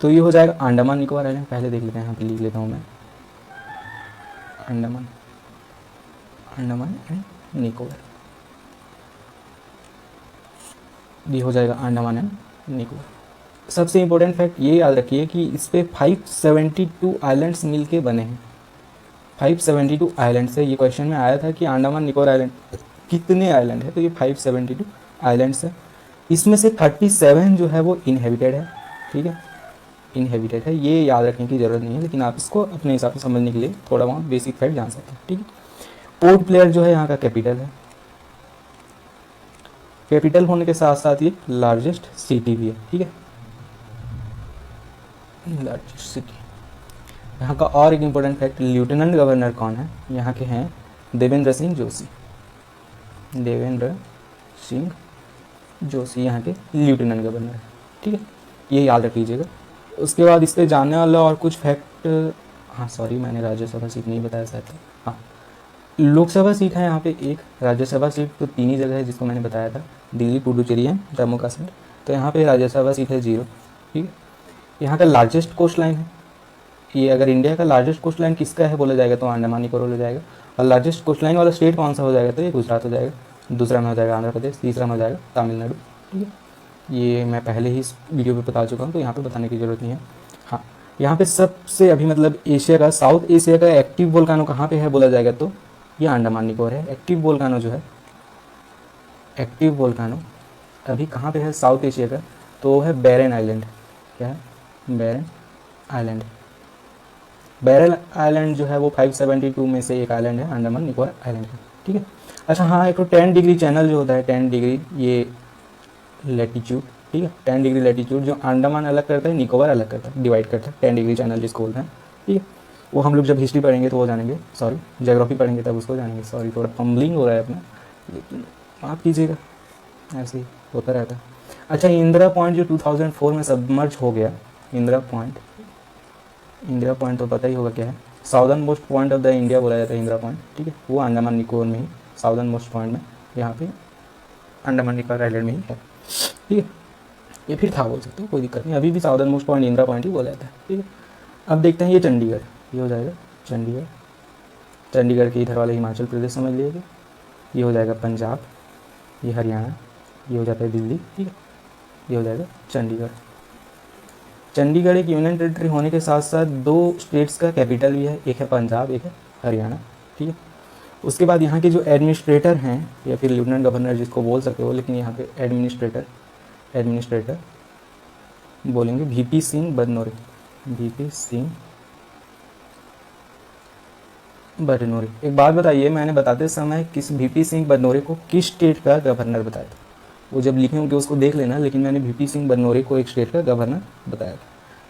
तो ये हो जाएगा अंडमान निकोबार आइलैंड, पहले देख लेते हैं, यहाँ पे लिख लेता हूँ मैं, अंडमान, अंडमान एंड निकोबार, ये हो जाएगा अंडमान एंड निकोबार। सबसे इम्पोर्टेंट फैक्ट ये याद रखिए कि इस पे 572 आइलैंड्स मिलके बने हैं, 572 आइलैंड से। ये क्वेश्चन में आया था कि अंडमान निकोबार आइलैंड कितने आइलैंड है, तो ये 572 आइलैंड्स है। इसमें से 37 जो है वो इनहेबिटेड है, ठीक है, इनहेबिटेड है, ये याद रखने की ज़रूरत नहीं है, लेकिन आप इसको अपने हिसाब से समझने के लिए थोड़ा बहुत बेसिक फैक्ट जान सकते हैं, ठीक है। पोर्ट ब्लेयर जो है यहाँ का कैपिटल है, कैपिटल होने के साथ साथ ये लार्जेस्ट सिटी भी है, ठीक है, लार्जेस्ट सिटी। यहाँ का और एक इम्पोर्टेंट फैक्ट, लेफ्टिनेंट गवर्नर कौन है, यहाँ के हैं देवेंद्र सिंह जोशी, देवेंद्र सिंह जोशी यहाँ के लेफ्टिनेंट गवर्नर है, ठीक है, ये याद रख लीजिएगा। उसके बाद इस पर जानने वाला और कुछ फैक्ट, हाँ सॉरी मैंने राज्यसभा सीट नहीं बताया शायद, हाँ लोकसभा सीट है यहाँ पे 1, राज्यसभा सीट तो 3 ही जगह है जिसको मैंने बताया था, दिल्ली, पुडुचेरी है, जम्मू कश्मीर। तो यहाँ पे राज्यसभा सीट है 0, ठीक है। यहाँ का लार्जेस्ट कोस्ट लाइन है, ये अगर इंडिया का लार्जेस्ट कोस्ट लाइन किसका है बोला जाएगा तो अंडमान निकोबार हो जाएगा। और लार्जेस्ट कोस्ट लाइन वाला स्टेट कौन सा हो जाएगा, तो ये गुजरात हो जाएगा, दूसरा में हो जाएगा आंध्र प्रदेश, तीसरा में हो जाएगा तमिलनाडु, ठीक है। ये मैं पहले ही इस वीडियो पे बता चुका हूँ, तो यहाँ पे बताने की ज़रूरत नहीं है। हाँ, यहाँ पे सबसे अभी मतलब एशिया का, साउथ एशिया का एक्टिव वोल्कानो कहाँ पे है बोला जाएगा तो ये अंडमान निकोबार है। एक्टिव वोल्कानो जो है, एक्टिव वोल्कानो अभी कहाँ पे है साउथ एशिया का, तो वो है बैरन आइलैंड, क्या है, बैरन आइलैंड। बैरन आइलैंड जो है वो 572 में से एक आइलैंड है, अंडमान निकोबार आइलैंड का, ठीक है। अच्छा हाँ, एक तो 10 डिग्री चैनल जो होता है, 10 डिग्री ये लैटिट्यूड, ठीक है, 10 डिग्री लैटिट्यूड जो अंडमान अलग करता है, निकोबार अलग करता है, डिवाइड करता है, 10 डिग्री चैनल जिसको बोलते हैं, ठीक है। वो हम लोग जब हिस्ट्री पढ़ेंगे तो वो जानेंगे, सॉरी ज्योग्राफी पढ़ेंगे तब उसको जानेंगे, सॉरी थोड़ा फंबलिंग हो रहा है अपना, लेकिन माफ़ कीजिएगा, ऐसे ही होता रहता है। अच्छा, इंदिरा पॉइंट जो 2004 में सबमर्ज हो गया, इंदिरा पॉइंट, इंदिरा पॉइंट तो पता ही होगा क्या है, southern most point of the India बोला जाता है इंदिरा पॉइंट, ठीक है, वो अंडमान निकोबार में ही, साउदर्न मोस्ट पॉइंट में, यहाँ पे अंडमान निकोबार आइलैंड में ही है, ठीक है। ये फिर था बोल सकते हो, कोई दिक्कत नहीं, अभी भी southern most point Indira point ही बोला जाता है, ठीक है। अब देखते हैं ये चंडीगढ़, ये हो जाएगा चंडीगढ़, चंडीगढ़ के इधर वाले हिमाचल प्रदेश समझ लीजिए, ये हो जाएगा पंजाब, ये हरियाणा, ये हो जाता है दिल्ली, ठीक है, ये हो जाएगा चंडीगढ़। चंडीगढ़ एक यूनियन टेरिटरी होने के साथ साथ 2 स्टेट्स का कैपिटल भी है, एक है पंजाब, एक है हरियाणा, ठीक है। उसके बाद यहाँ के जो एडमिनिस्ट्रेटर हैं या फिर लेफ्टिनेंट गवर्नर जिसको बोल सकते हो, लेकिन यहाँ पे एडमिनिस्ट्रेटर बोलेंगे वीपी सिंह बदनौरी, वीपी सिंह बदनौरी। एक बात बताइए, मैंने बताते समय किस वीपी सिंह बदनौरी को किस स्टेट का गवर्नर बताया था, वो जब लिखे होंगे उसको देख लेना, लेकिन मैंने वीपी सिंह बदनौरी को एक स्टेट का गवर्नर बताया था,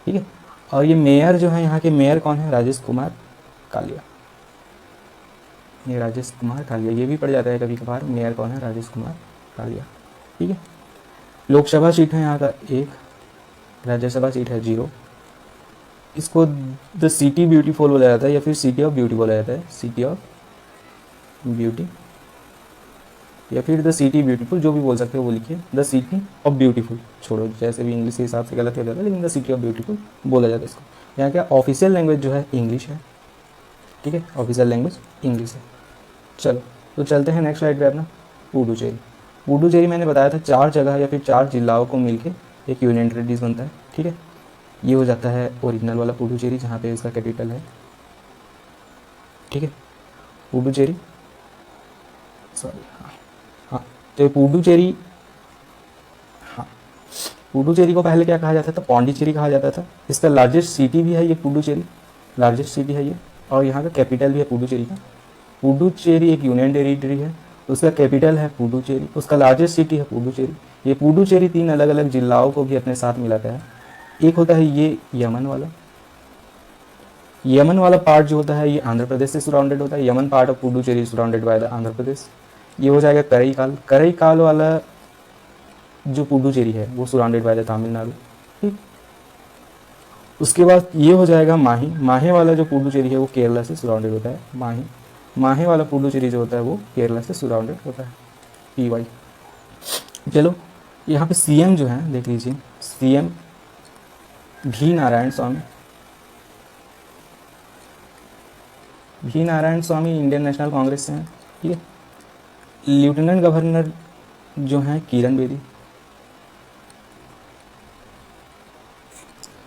ठीक है। और ये मेयर जो है, यहाँ के मेयर कौन है, राजेश कुमार कालिया, ये राजेश कुमार कालिया, ये भी पड़ जाता है कभी कभार, मेयर कौन है, राजेश कुमार कालिया, ठीक है। लोकसभा सीट है यहाँ का 1, राज्यसभा सीट है 0। इसको द सिटी ब्यूटीफुल बोला जाता है या फिर सिटी ऑफ ब्यूटी बोला जाता है, सिटी ऑफ ब्यूटी, या फिर द सिटी ब्यूटीफुल, जो भी बोल सकते हो वो लिखिए। द सिटी ऑफ ब्यूटीफुल छोड़ो, जैसे भी इंग्लिश के हिसाब से गलत हो जाता है, लेकिन द सिटी ऑफ ब्यूटीफुल बोला जाता है इसको। यहाँ क्या ऑफिशियल लैंग्वेज जो है इंग्लिश है, ठीक है, ऑफिशियल लैंग्वेज इंग्लिश है। चलो तो चलते हैं नेक्स्ट स्लाइड पे अपना, पुडुचेरी। पुडुचेरी मैंने बताया था 4 जगह या फिर 4 जिलाओं को मिलके एक यूनियन टेरिटरीज बनता है, ठीक है। ये हो जाता है ओरिजिनल वाला पुडुचेरी, जहाँ पे इसका कैपिटल है, ठीक है, पुडुचेरी, सॉरी, हाँ। तो पुडुचेरी, हाँ, पुडुचेरी को पहले क्या कहा जाता था, पौंडीचेरी कहा जाता था। इसका लार्जेस्ट सिटी भी है ये पुडुचेरी, लार्जेस्ट सिटी है ये, और यहाँ का कैपिटल भी है पुडुचेरी का। पुडुचेरी एक यूनियन टेरिटरी है, उसका कैपिटल है पुडुचेरी, उसका लार्जेस्ट सिटी है पुडुचेरी। ये पुडुचेरी 3 अलग अलग जिलाओं को भी अपने साथ मिलाता है। एक होता है ये यमन वाला, यमन वाला पार्ट जो होता है ये आंध्र प्रदेश से सराउंडेड होता है। Yanam part of Puducherry surrounded by the Andhra Pradesh. ये हो जाएगा करईकाल, करईकाल वाला जो पुडुचेरी है वो सराउंडेड बाय द तमिलनाडु, ठीक। उसके बाद ये हो जाएगा माही, माहे वाला जो पुडुचेरी है वो केरला से सराउंडेड होता है। माही, माहे वाला पुडुचेरी जो होता है वो केरला से सराउंडेड होता है, PY। चलो यहाँ पे CM जो है देख लीजिए, CM भी नारायण स्वामी, भी नारायण स्वामी इंडियन नेशनल कांग्रेस से हैं, ठीक है। लेफ्टिनेंट गवर्नर जो हैं किरण बेदी,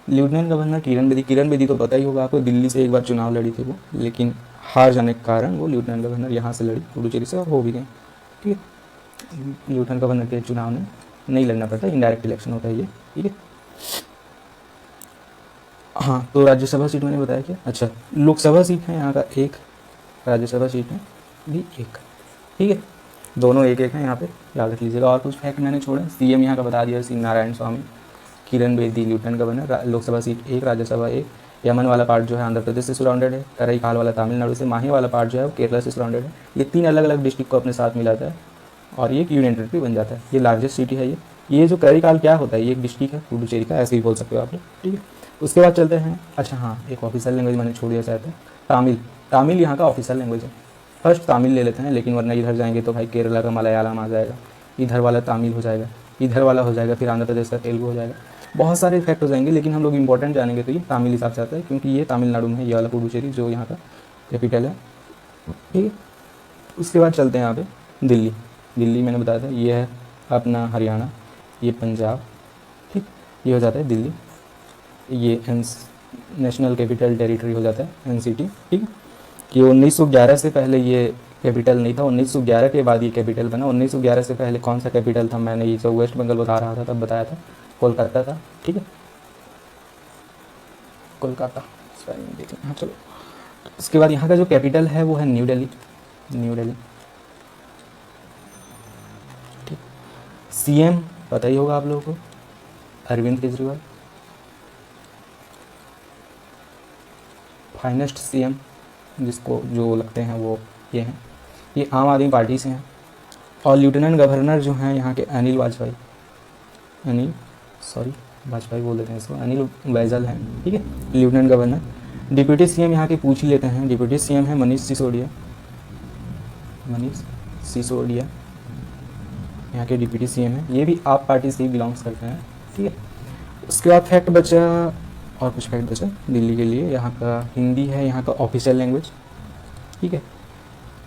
लेफ्टिनेंट गवर्नर किरण बेदी। किरण बेदी तो पता ही होगा आपको, दिल्ली से एक बार चुनाव लड़ी थी वो, लेकिन हार जाने के कारण वो लेफ्टिनेंट गवर्नर यहाँ से लड़ी पुडुचेरी से और हो भी गई, ठीक है। लेफ्टिनेंट गवर्नर के चुनाव में नहीं लड़ना पड़ता, इनडायरेक्ट इलेक्शन होता है ये, ठीक है। हाँ, तो राज्यसभा सीट मैंने बताया क्या, अच्छा लोकसभा सीट है यहाँ का 1, राज्यसभा सीट है भी 1, ठीक है, दोनों 1-1 हैं यहाँ पे, याद रख लीजिएगा। और कुछ फैक्ट मैंने छोड़े, CM यहाँ का बता दिया, C Narayan Swami, Kiran Bedi lieutenant governor, Lok Sabha seat 1, Rajya Sabha 1। Yanam वाला पार्ट जो है आंध्र प्रदेश से सराउंडेड है, करईकाल वाला तमिलनाडु से, माही वाला पार्ट जो है वो केरला से सराउंडेड है। ये 3 अलग अलग डिस्ट्रिक्ट को अपने साथ मिलाता है और ये एक यूनियन टेरिटरी बन जाता है। ये लार्जेस्ट सिटी है ये जो करईकाल क्या होता है, ये एक डिस्ट्रिक्ट है पुडुचेरी का, ऐसे ही बोल सकते हो आप लोग, ठीक है। उसके बाद चलते हैं, अच्छा हाँ, एक ऑफिशियल लैंग्वेज मैंने छोड़ दिया चाहता है, तमिल। तमिल यहाँ का ऑफिशियल लैंग्वेज है। फर्स्ट तमिल ले लेते हैं, लेकिन वरना इधर जाएंगे तो भाई केरला का मलयालम आ जाएगा, इधर वाला तमिल हो जाएगा, इधर वाला हो जाएगा, फिर आंध्र प्रदेश का तेलुगु हो जाएगा, बहुत सारे इफेक्ट हो जाएंगे। लेकिन हम लोग इंपॉर्टेंट जानेंगे तो ये तमिल हिसाब से आता है, क्योंकि ये तमिलनाडु में है, ये वाला पुडुचेरी जो यहाँ का कैपिटल है, ठीक है। उसके बाद चलते हैं यहाँ पे दिल्ली। दिल्ली मैंने बताया था ये है अपना हरियाणा, ये पंजाब, ठीक, ये हो जाता है दिल्ली। ये नेशनल कैपिटल टेरिटरी हो जाता है, NCT, ठीक। कि 1911 से पहले ये कैपिटल नहीं था, 1911 के बाद ये कैपिटल बना। 1911 से पहले कौन सा कैपिटल था, मैंने ये जो वेस्ट बंगाल बता रहा था तब बताया था, कोलकाता था, ठीक है, कोलकाता, देखें, हाँ चलो। उसके बाद यहाँ का जो कैपिटल है वो है न्यू दिल्ली, न्यू दिल्ली, ठीक। CM पता ही होगा आप लोगों को, अरविंद केजरीवाल, फाइनेस्ट CM जिसको जो लगते हैं वो ये हैं, ये आम आदमी पार्टी से हैं। और लेफ्टिनेंट गवर्नर जो हैं यहाँ के अनिल वाजपेयी, वाजपेयी बोल देते हैं इसको, अनिल बैजल हैं, ठीक है, लेफ्टिनेंट गवर्नर। डिप्यूटी CM यहाँ के पूछ ही लेते हैं, डिप्यूटी CM है मनीष सिसोदिया, मनीष सिसोदिया यहाँ के डिप्यूटी CM है, ये भी आप पार्टी से ही बिलोंग्स करते हैं, ठीक है। उसके बाद फैक्ट बचा, और कुछ फैक्ट बचा दिल्ली के लिए, यहाँ का हिंदी है यहाँ का ऑफिशियल लैंग्वेज, ठीक है।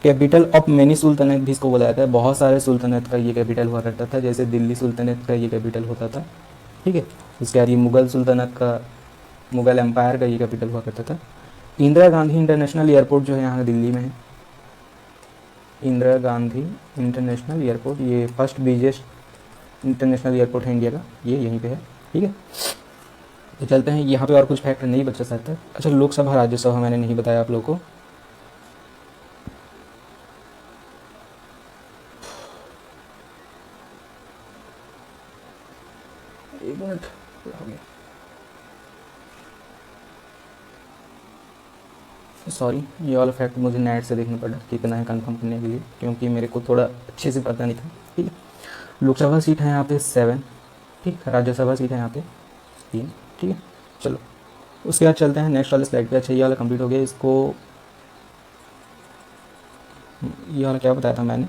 कैपिटल ऑफ मैनी सुल्तनत भी इसको बोला जाता है, बहुत सारे सुल्तनत का ये कैपिटल हुआ करता था, जैसे दिल्ली सुल्तनत का ये कैपिटल होता था, ठीक है। उसके बाद ये मुग़ल सुल्तनत का, मुग़ल एम्पायर का ये कैपिटल हुआ करता था। इंदिरा गांधी इंटरनेशनल एयरपोर्ट जो है यहाँ दिल्ली में है, इंदिरा गांधी इंटरनेशनल एयरपोर्ट, ये फर्स्ट बिगेस्ट इंटरनेशनल एयरपोर्ट है इंडिया का, ये यहीं पे है, ठीक है। तो चलते हैं यहाँ पे, और कुछ फैक्ट नहीं बचा सकता। अच्छा, लोकसभा राज्यसभा मैंने नहीं बताया आप लोगों को, एक मिनट हो गया, सॉरी, ये वाला फैक्ट मुझे नेट से देखना पड़ा कितना है कंफर्म करने के लिए, क्योंकि मेरे को थोड़ा अच्छे से पता नहीं था, ठीक है। लोकसभा सीट है यहाँ पे 7, ठीक, राज्यसभा सीट है यहाँ पे 3, ठीक है। चलो उसके बाद चलते हैं नेक्स्ट वाले स्लाइड पे। अच्छा, ये वाला कंप्लीट हो गया, इसको ये वाला क्या बताया था मैंने,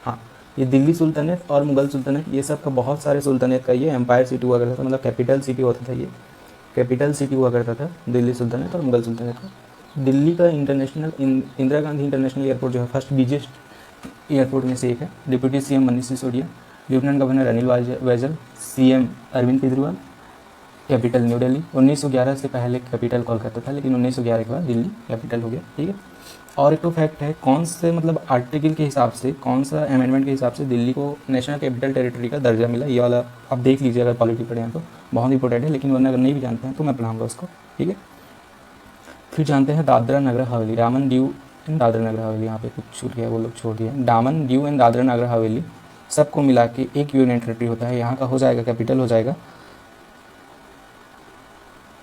हाँ, ये दिल्ली सुल्तानेत और मुगल सुल्तानेत ये सब का बहुत सारे सुल्तानेत का ये एम्पायर सिटी हुआ करता था, मतलब कैपिटल सिटी होता था, ये कैपिटल सिटी हुआ करता था दिल्ली सुल्तानेत और मुगल सुल्तानेत का। दिल्ली का international Indira Gandhi international airport जो है फर्स्ट बिगेस्ट एयरपोर्ट में से एक है। Deputy CM Manish Sisodia, lieutenant governor Anil Baijal, CM Arvind Kejriwal. Capital New Delhi. 1911 से पहले कैपिटल कोलकाता था, लेकिन 1911 के बाद दिल्ली कैपिटल हो गया, ठीक है। और एक तो फैक्ट है, कौन से मतलब आर्टिकल के हिसाब से, कौन सा अमेंडमेंट के हिसाब से दिल्ली को नेशनल कैपिटल टेरिटरी का दर्जा मिला, ये वाला आप देख लीजिए अगर पॉलिटी पढ़े हैं तो, बहुत इंपॉर्टेंट है। लेकिन वरना अगर नहीं भी जानते हैं तो मैं पढ़ाऊंगा उसको, ठीक है। फिर जानते हैं दादरा नगर हवेली, डामन ड्यू एंड दादरा नगर हवेली, यहाँ पे कुछ छूट गया वो लोग छोड़ दिए। डामन ड्यू एंड दादरा नगर हवेली सबको मिला के एक यूनियन टेरिटरी होता है। यहाँ का हो जाएगा कैपिटल हो जाएगा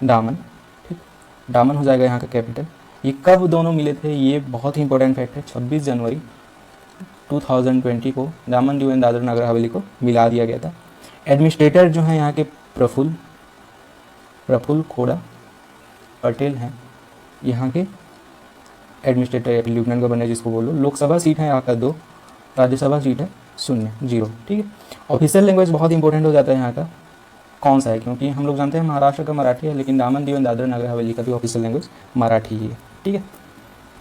डामन, ठीक, डामन हो जाएगा यहाँ का कैपिटल। ये कब दोनों मिले थे, ये बहुत ही इंपॉर्टेंट फैक्ट है। 26 जनवरी 2020 को डामन ड्यू एंड दादरा नगर हवेली को मिला दिया गया था। एडमिनिस्ट्रेटर जो है यहाँ के प्रफुल्ल खोड़ा पटेल हैं यहाँ के एडमिनिस्ट्रेटर या फिर लेफ्टिनेंट गवर्नर जिसको बोलो। लोकसभा सीट है यहाँ का 2, राज्यसभा सीट है 0, ठीक है। ऑफिशियल लैंग्वेज बहुत इंपॉर्टेंट हो जाता है यहाँ का, कौन सा है, क्योंकि हम लोग जानते हैं महाराष्ट्र का मराठी है, लेकिन डामन ड्यू एंड दादरा नगर हवेली का भी ऑफिशियल लैंग्वेज मराठी ही है, ठीक है।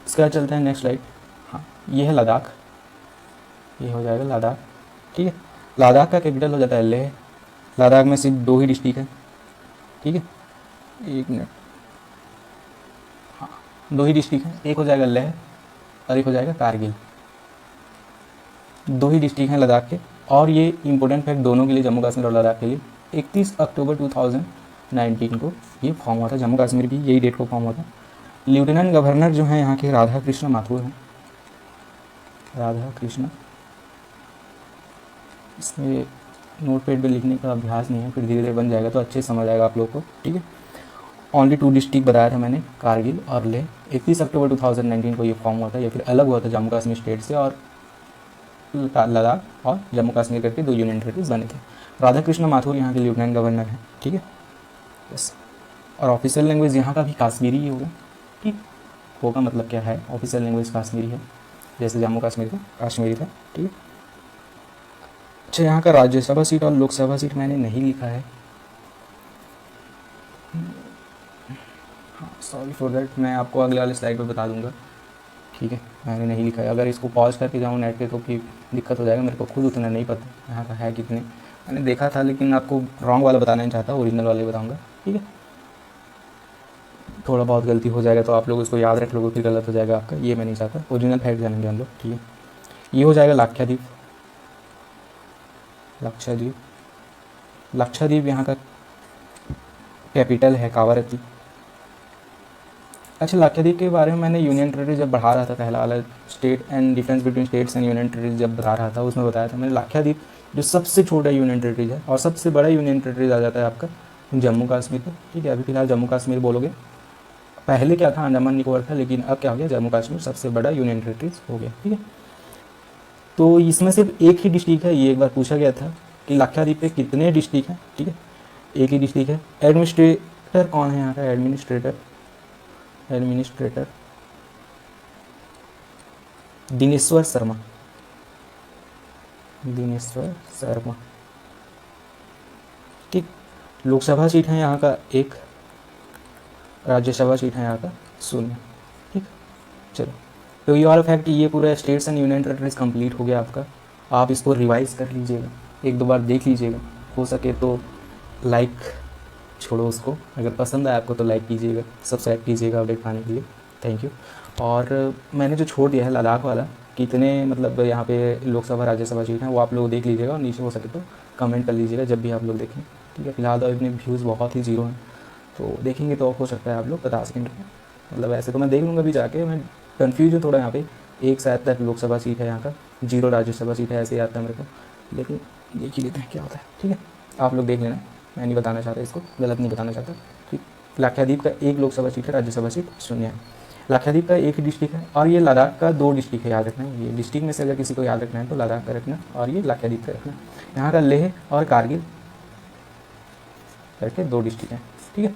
इसके बाद चलते हैं नेक्स्ट स्लाइड। हाँ, ये है लद्दाख, ये हो जाएगा लद्दाख, ठीक है। लद्दाख का कैपिटल हो जाता है लेह। लद्दाख में सिर्फ 2 ही डिस्ट्रिक्ट है, ठीक है, 1 मिनट, हाँ 2 ही डिस्ट्रिक्ट है, एक हो जाएगा लेह और एक हो जाएगा कारगिल। 2 ही डिस्ट्रिक्ट हैं लद्दाख के। और ये इंपॉर्टेंट फैक्ट दोनों के लिए, जम्मू कश्मीर और लद्दाख के लिए, 31 अक्टूबर 2019 को ये फॉर्म हुआ था। जम्मू कश्मीर भी यही डेट को फॉर्म हुआ था। लेफ्टिनेंट गवर्नर जो है यहाँ के राधा कृष्ण माथुर हैं, राधा कृष्ण। इसमें नोट पैड पे लिखने का अभ्यास नहीं है, फिर धीरे धीरे बन जाएगा तो अच्छे समझ आएगा आप लोग को, ठीक है। ओनली 2 डिस्ट्रिक्ट बताया था मैंने, कारगिल और लेह। 31 अक्टूबर 2019 को ये फॉर्म हुआ था, या फिर अलग हुआ था जम्मू कश्मीर स्टेट से, और लद्दाख और जम्मू कश्मीर करके 2 यूनियन टेरिटरीज बने थे। राधा कृष्ण माथुर यहाँ के लेफ्टिनेंट गवर्नर हैं, ठीक है, यस। और ऑफिशियल लैंग्वेज यहाँ का भी काश्मीरी ही होगा, ठीक होगा, मतलब क्या है, ऑफिशियल लैंग्वेज काश्मीरी है, जैसे जम्मू कश्मीर का काश्मीरी था, ठीक है। अच्छा, यहाँ का राज्यसभा सीट और लोकसभा सीट मैंने नहीं लिखा है, हाँ सॉरी फॉर दैट, मैं आपको अगले वाले स्लाइड पर बता दूंगा, ठीक है, मैंने नहीं लिखा है। अगर इसको पॉज करके जाऊँ नेट पे तो फिर दिक्कत हो जाएगा, मेरे को खुद उतना नहीं पता यहाँ का है कितने, मैंने देखा था लेकिन आपको रॉन्ग वाला बताना नहीं चाहता, ओरिजिनल वाले बताऊँगा, ठीक है। थोड़ा बहुत गलती हो जाएगा तो आप लोग इसको याद रख लोगे, फिर गलत हो जाएगा आपका, ये मैं नहीं चाहता। ओरिजिनल फैक्ट जानेंगे हम लोग, ठीक है। ये हो जाएगा लाक्षाद्वीप, लक्षद्वीप, लक्षद्वीप यहाँ का कैपिटल है कावारत्ती। अच्छा, लक्षद्वीप के बारे में मैंने यूनियन टेरिटरी जब बढ़ा रहा था, पहला वाला state and difference between states and union territory जब बता रहा था, उसमें बताया था मैंने लक्षद्वीप जो सबसे छोटा यूनियन टेरिटरी है, और सबसे बड़ा यूनियन टेरिटरी आ जाता है आपका जम्मू कश्मीर को, ठीक है। अभी फिलहाल जम्मू कश्मीर बोलोगे, पहले क्या था, अंडमान निकोबार था, लेकिन अब क्या हो गया, जम्मू कश्मीर सबसे बड़ा यूनियन टेरिटरी हो गया, ठीक है। तो इसमें सिर्फ एक ही डिस्ट्रिक्ट है, ये एक बार पूछा गया था कि लक्षद्वीप पे कितने डिस्ट्रिक्ट हैं, ठीक है, एक ही डिस्ट्रिक्ट है। एडमिनिस्ट्रेटर कौन है यहाँ का, एडमिनिस्ट्रेटर दिनेश्वर शर्मा, ठीक। लोकसभा सीट है यहाँ का 1, राज्यसभा सीट है यहाँ का 0, ठीक। चलो, तो ये वाला फैक्ट, ये पूरा states and union territories complete हो गया आपका। आप इसको रिवाइज कर लीजिएगा, 1-2 बार देख लीजिएगा, हो सके तो लाइक छोड़ो उसको, अगर पसंद आया आपको तो लाइक कीजिएगा, सब्सक्राइब कीजिएगा अपडेट पाने के लिए, थैंक यू। और मैंने जो छोड़ दिया है लद्दाख वाला, कितने मतलब यहाँ पे लोकसभा राज्यसभा सीट हैं, वो आप लोग देख लीजिएगा, और नीचे हो सके तो कमेंट कर लीजिएगा जब भी आप लोग देखें, ठीक है। फिलहाल तो अपने व्यूज़ बहुत ही 0 हैं, तो देखेंगे तो हो सकता है आप लोग 50 सेकंड में, मतलब ऐसे तो मैं देख लूँगा भी जाके, मैं कन्फ्यूज हूँ थोड़ा यहाँ पे, 1 शायद तक लोकसभा सीट है यहाँ का, 0 राज्यसभा सीट है, ऐसे याद था मेरे को, लेकिन देख ही लेते हैं क्या होता है, ठीक है। आप लोग देख लेना, मैं नहीं बताना चाहता, इसको गलत नहीं बताना चाहता, ठीक। लक्षद्वीप का 1 लोकसभा सीट है, राज्यसभा सीट 0 है। लक्षद्वीप का 1 ही डिस्ट्रिक्ट है, और ये लद्दाख का 2 डिस्ट्रिक्ट है, याद रखना है। ये डिस्ट्रिक्ट में से अगर किसी को याद रखना है तो लद्दाख का रखना, और ये लक्षद्वीप का रखना। यहाँ का लेह और कारगिल करके 2 डिस्ट्रिक्ट हैं, ठीक है।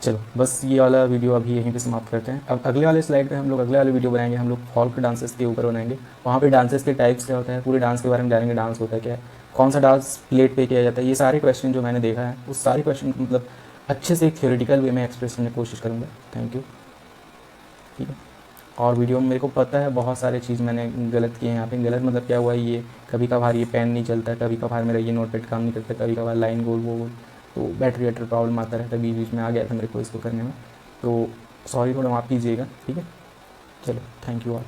चलो बस ये वाला वीडियो अभी यहीं पे समाप्त करते हैं। अब अगले वाले स्लाइड पे हम लोग अगले वाले वीडियो बनाएंगे, हम लोग फोल्क डांसेस के ऊपर बनाएंगे। वहाँ पे डांसेस के टाइप्स क्या होता है, पूरे डांस के बारे में जानेंगे, डांस होता है क्या है, कौन सा डांस प्लेट पे किया जाता है। ये सारे क्वेश्चन जो मैंने देखा है उस सारे क्वेश्चन को मतलब अच्छे से एक थ्योरेटिकल वे में एक्सप्रेस करने की कोशिश करूँगा। Thank you. ठीक है। और वीडियो में मेरे को पता है बहुत सारे चीज़ मैंने गलत किए हैं यहाँ पे। गलत मतलब क्या हुआ, ये कभी कभार ये पेन नहीं चलता है, कभी कभार मेरा ये नोटपैड काम नहीं करता, कभी कभार लाइन गोल वो गोल, तो बैटरी वैटरी प्रॉब्लम आता रहता है, बीच बीच में आ गया था मेरे को इसको करने में, तो सॉरी, थोड़ा माफ़ कीजिएगा। ठीक है, चलो थैंक यू ऑल।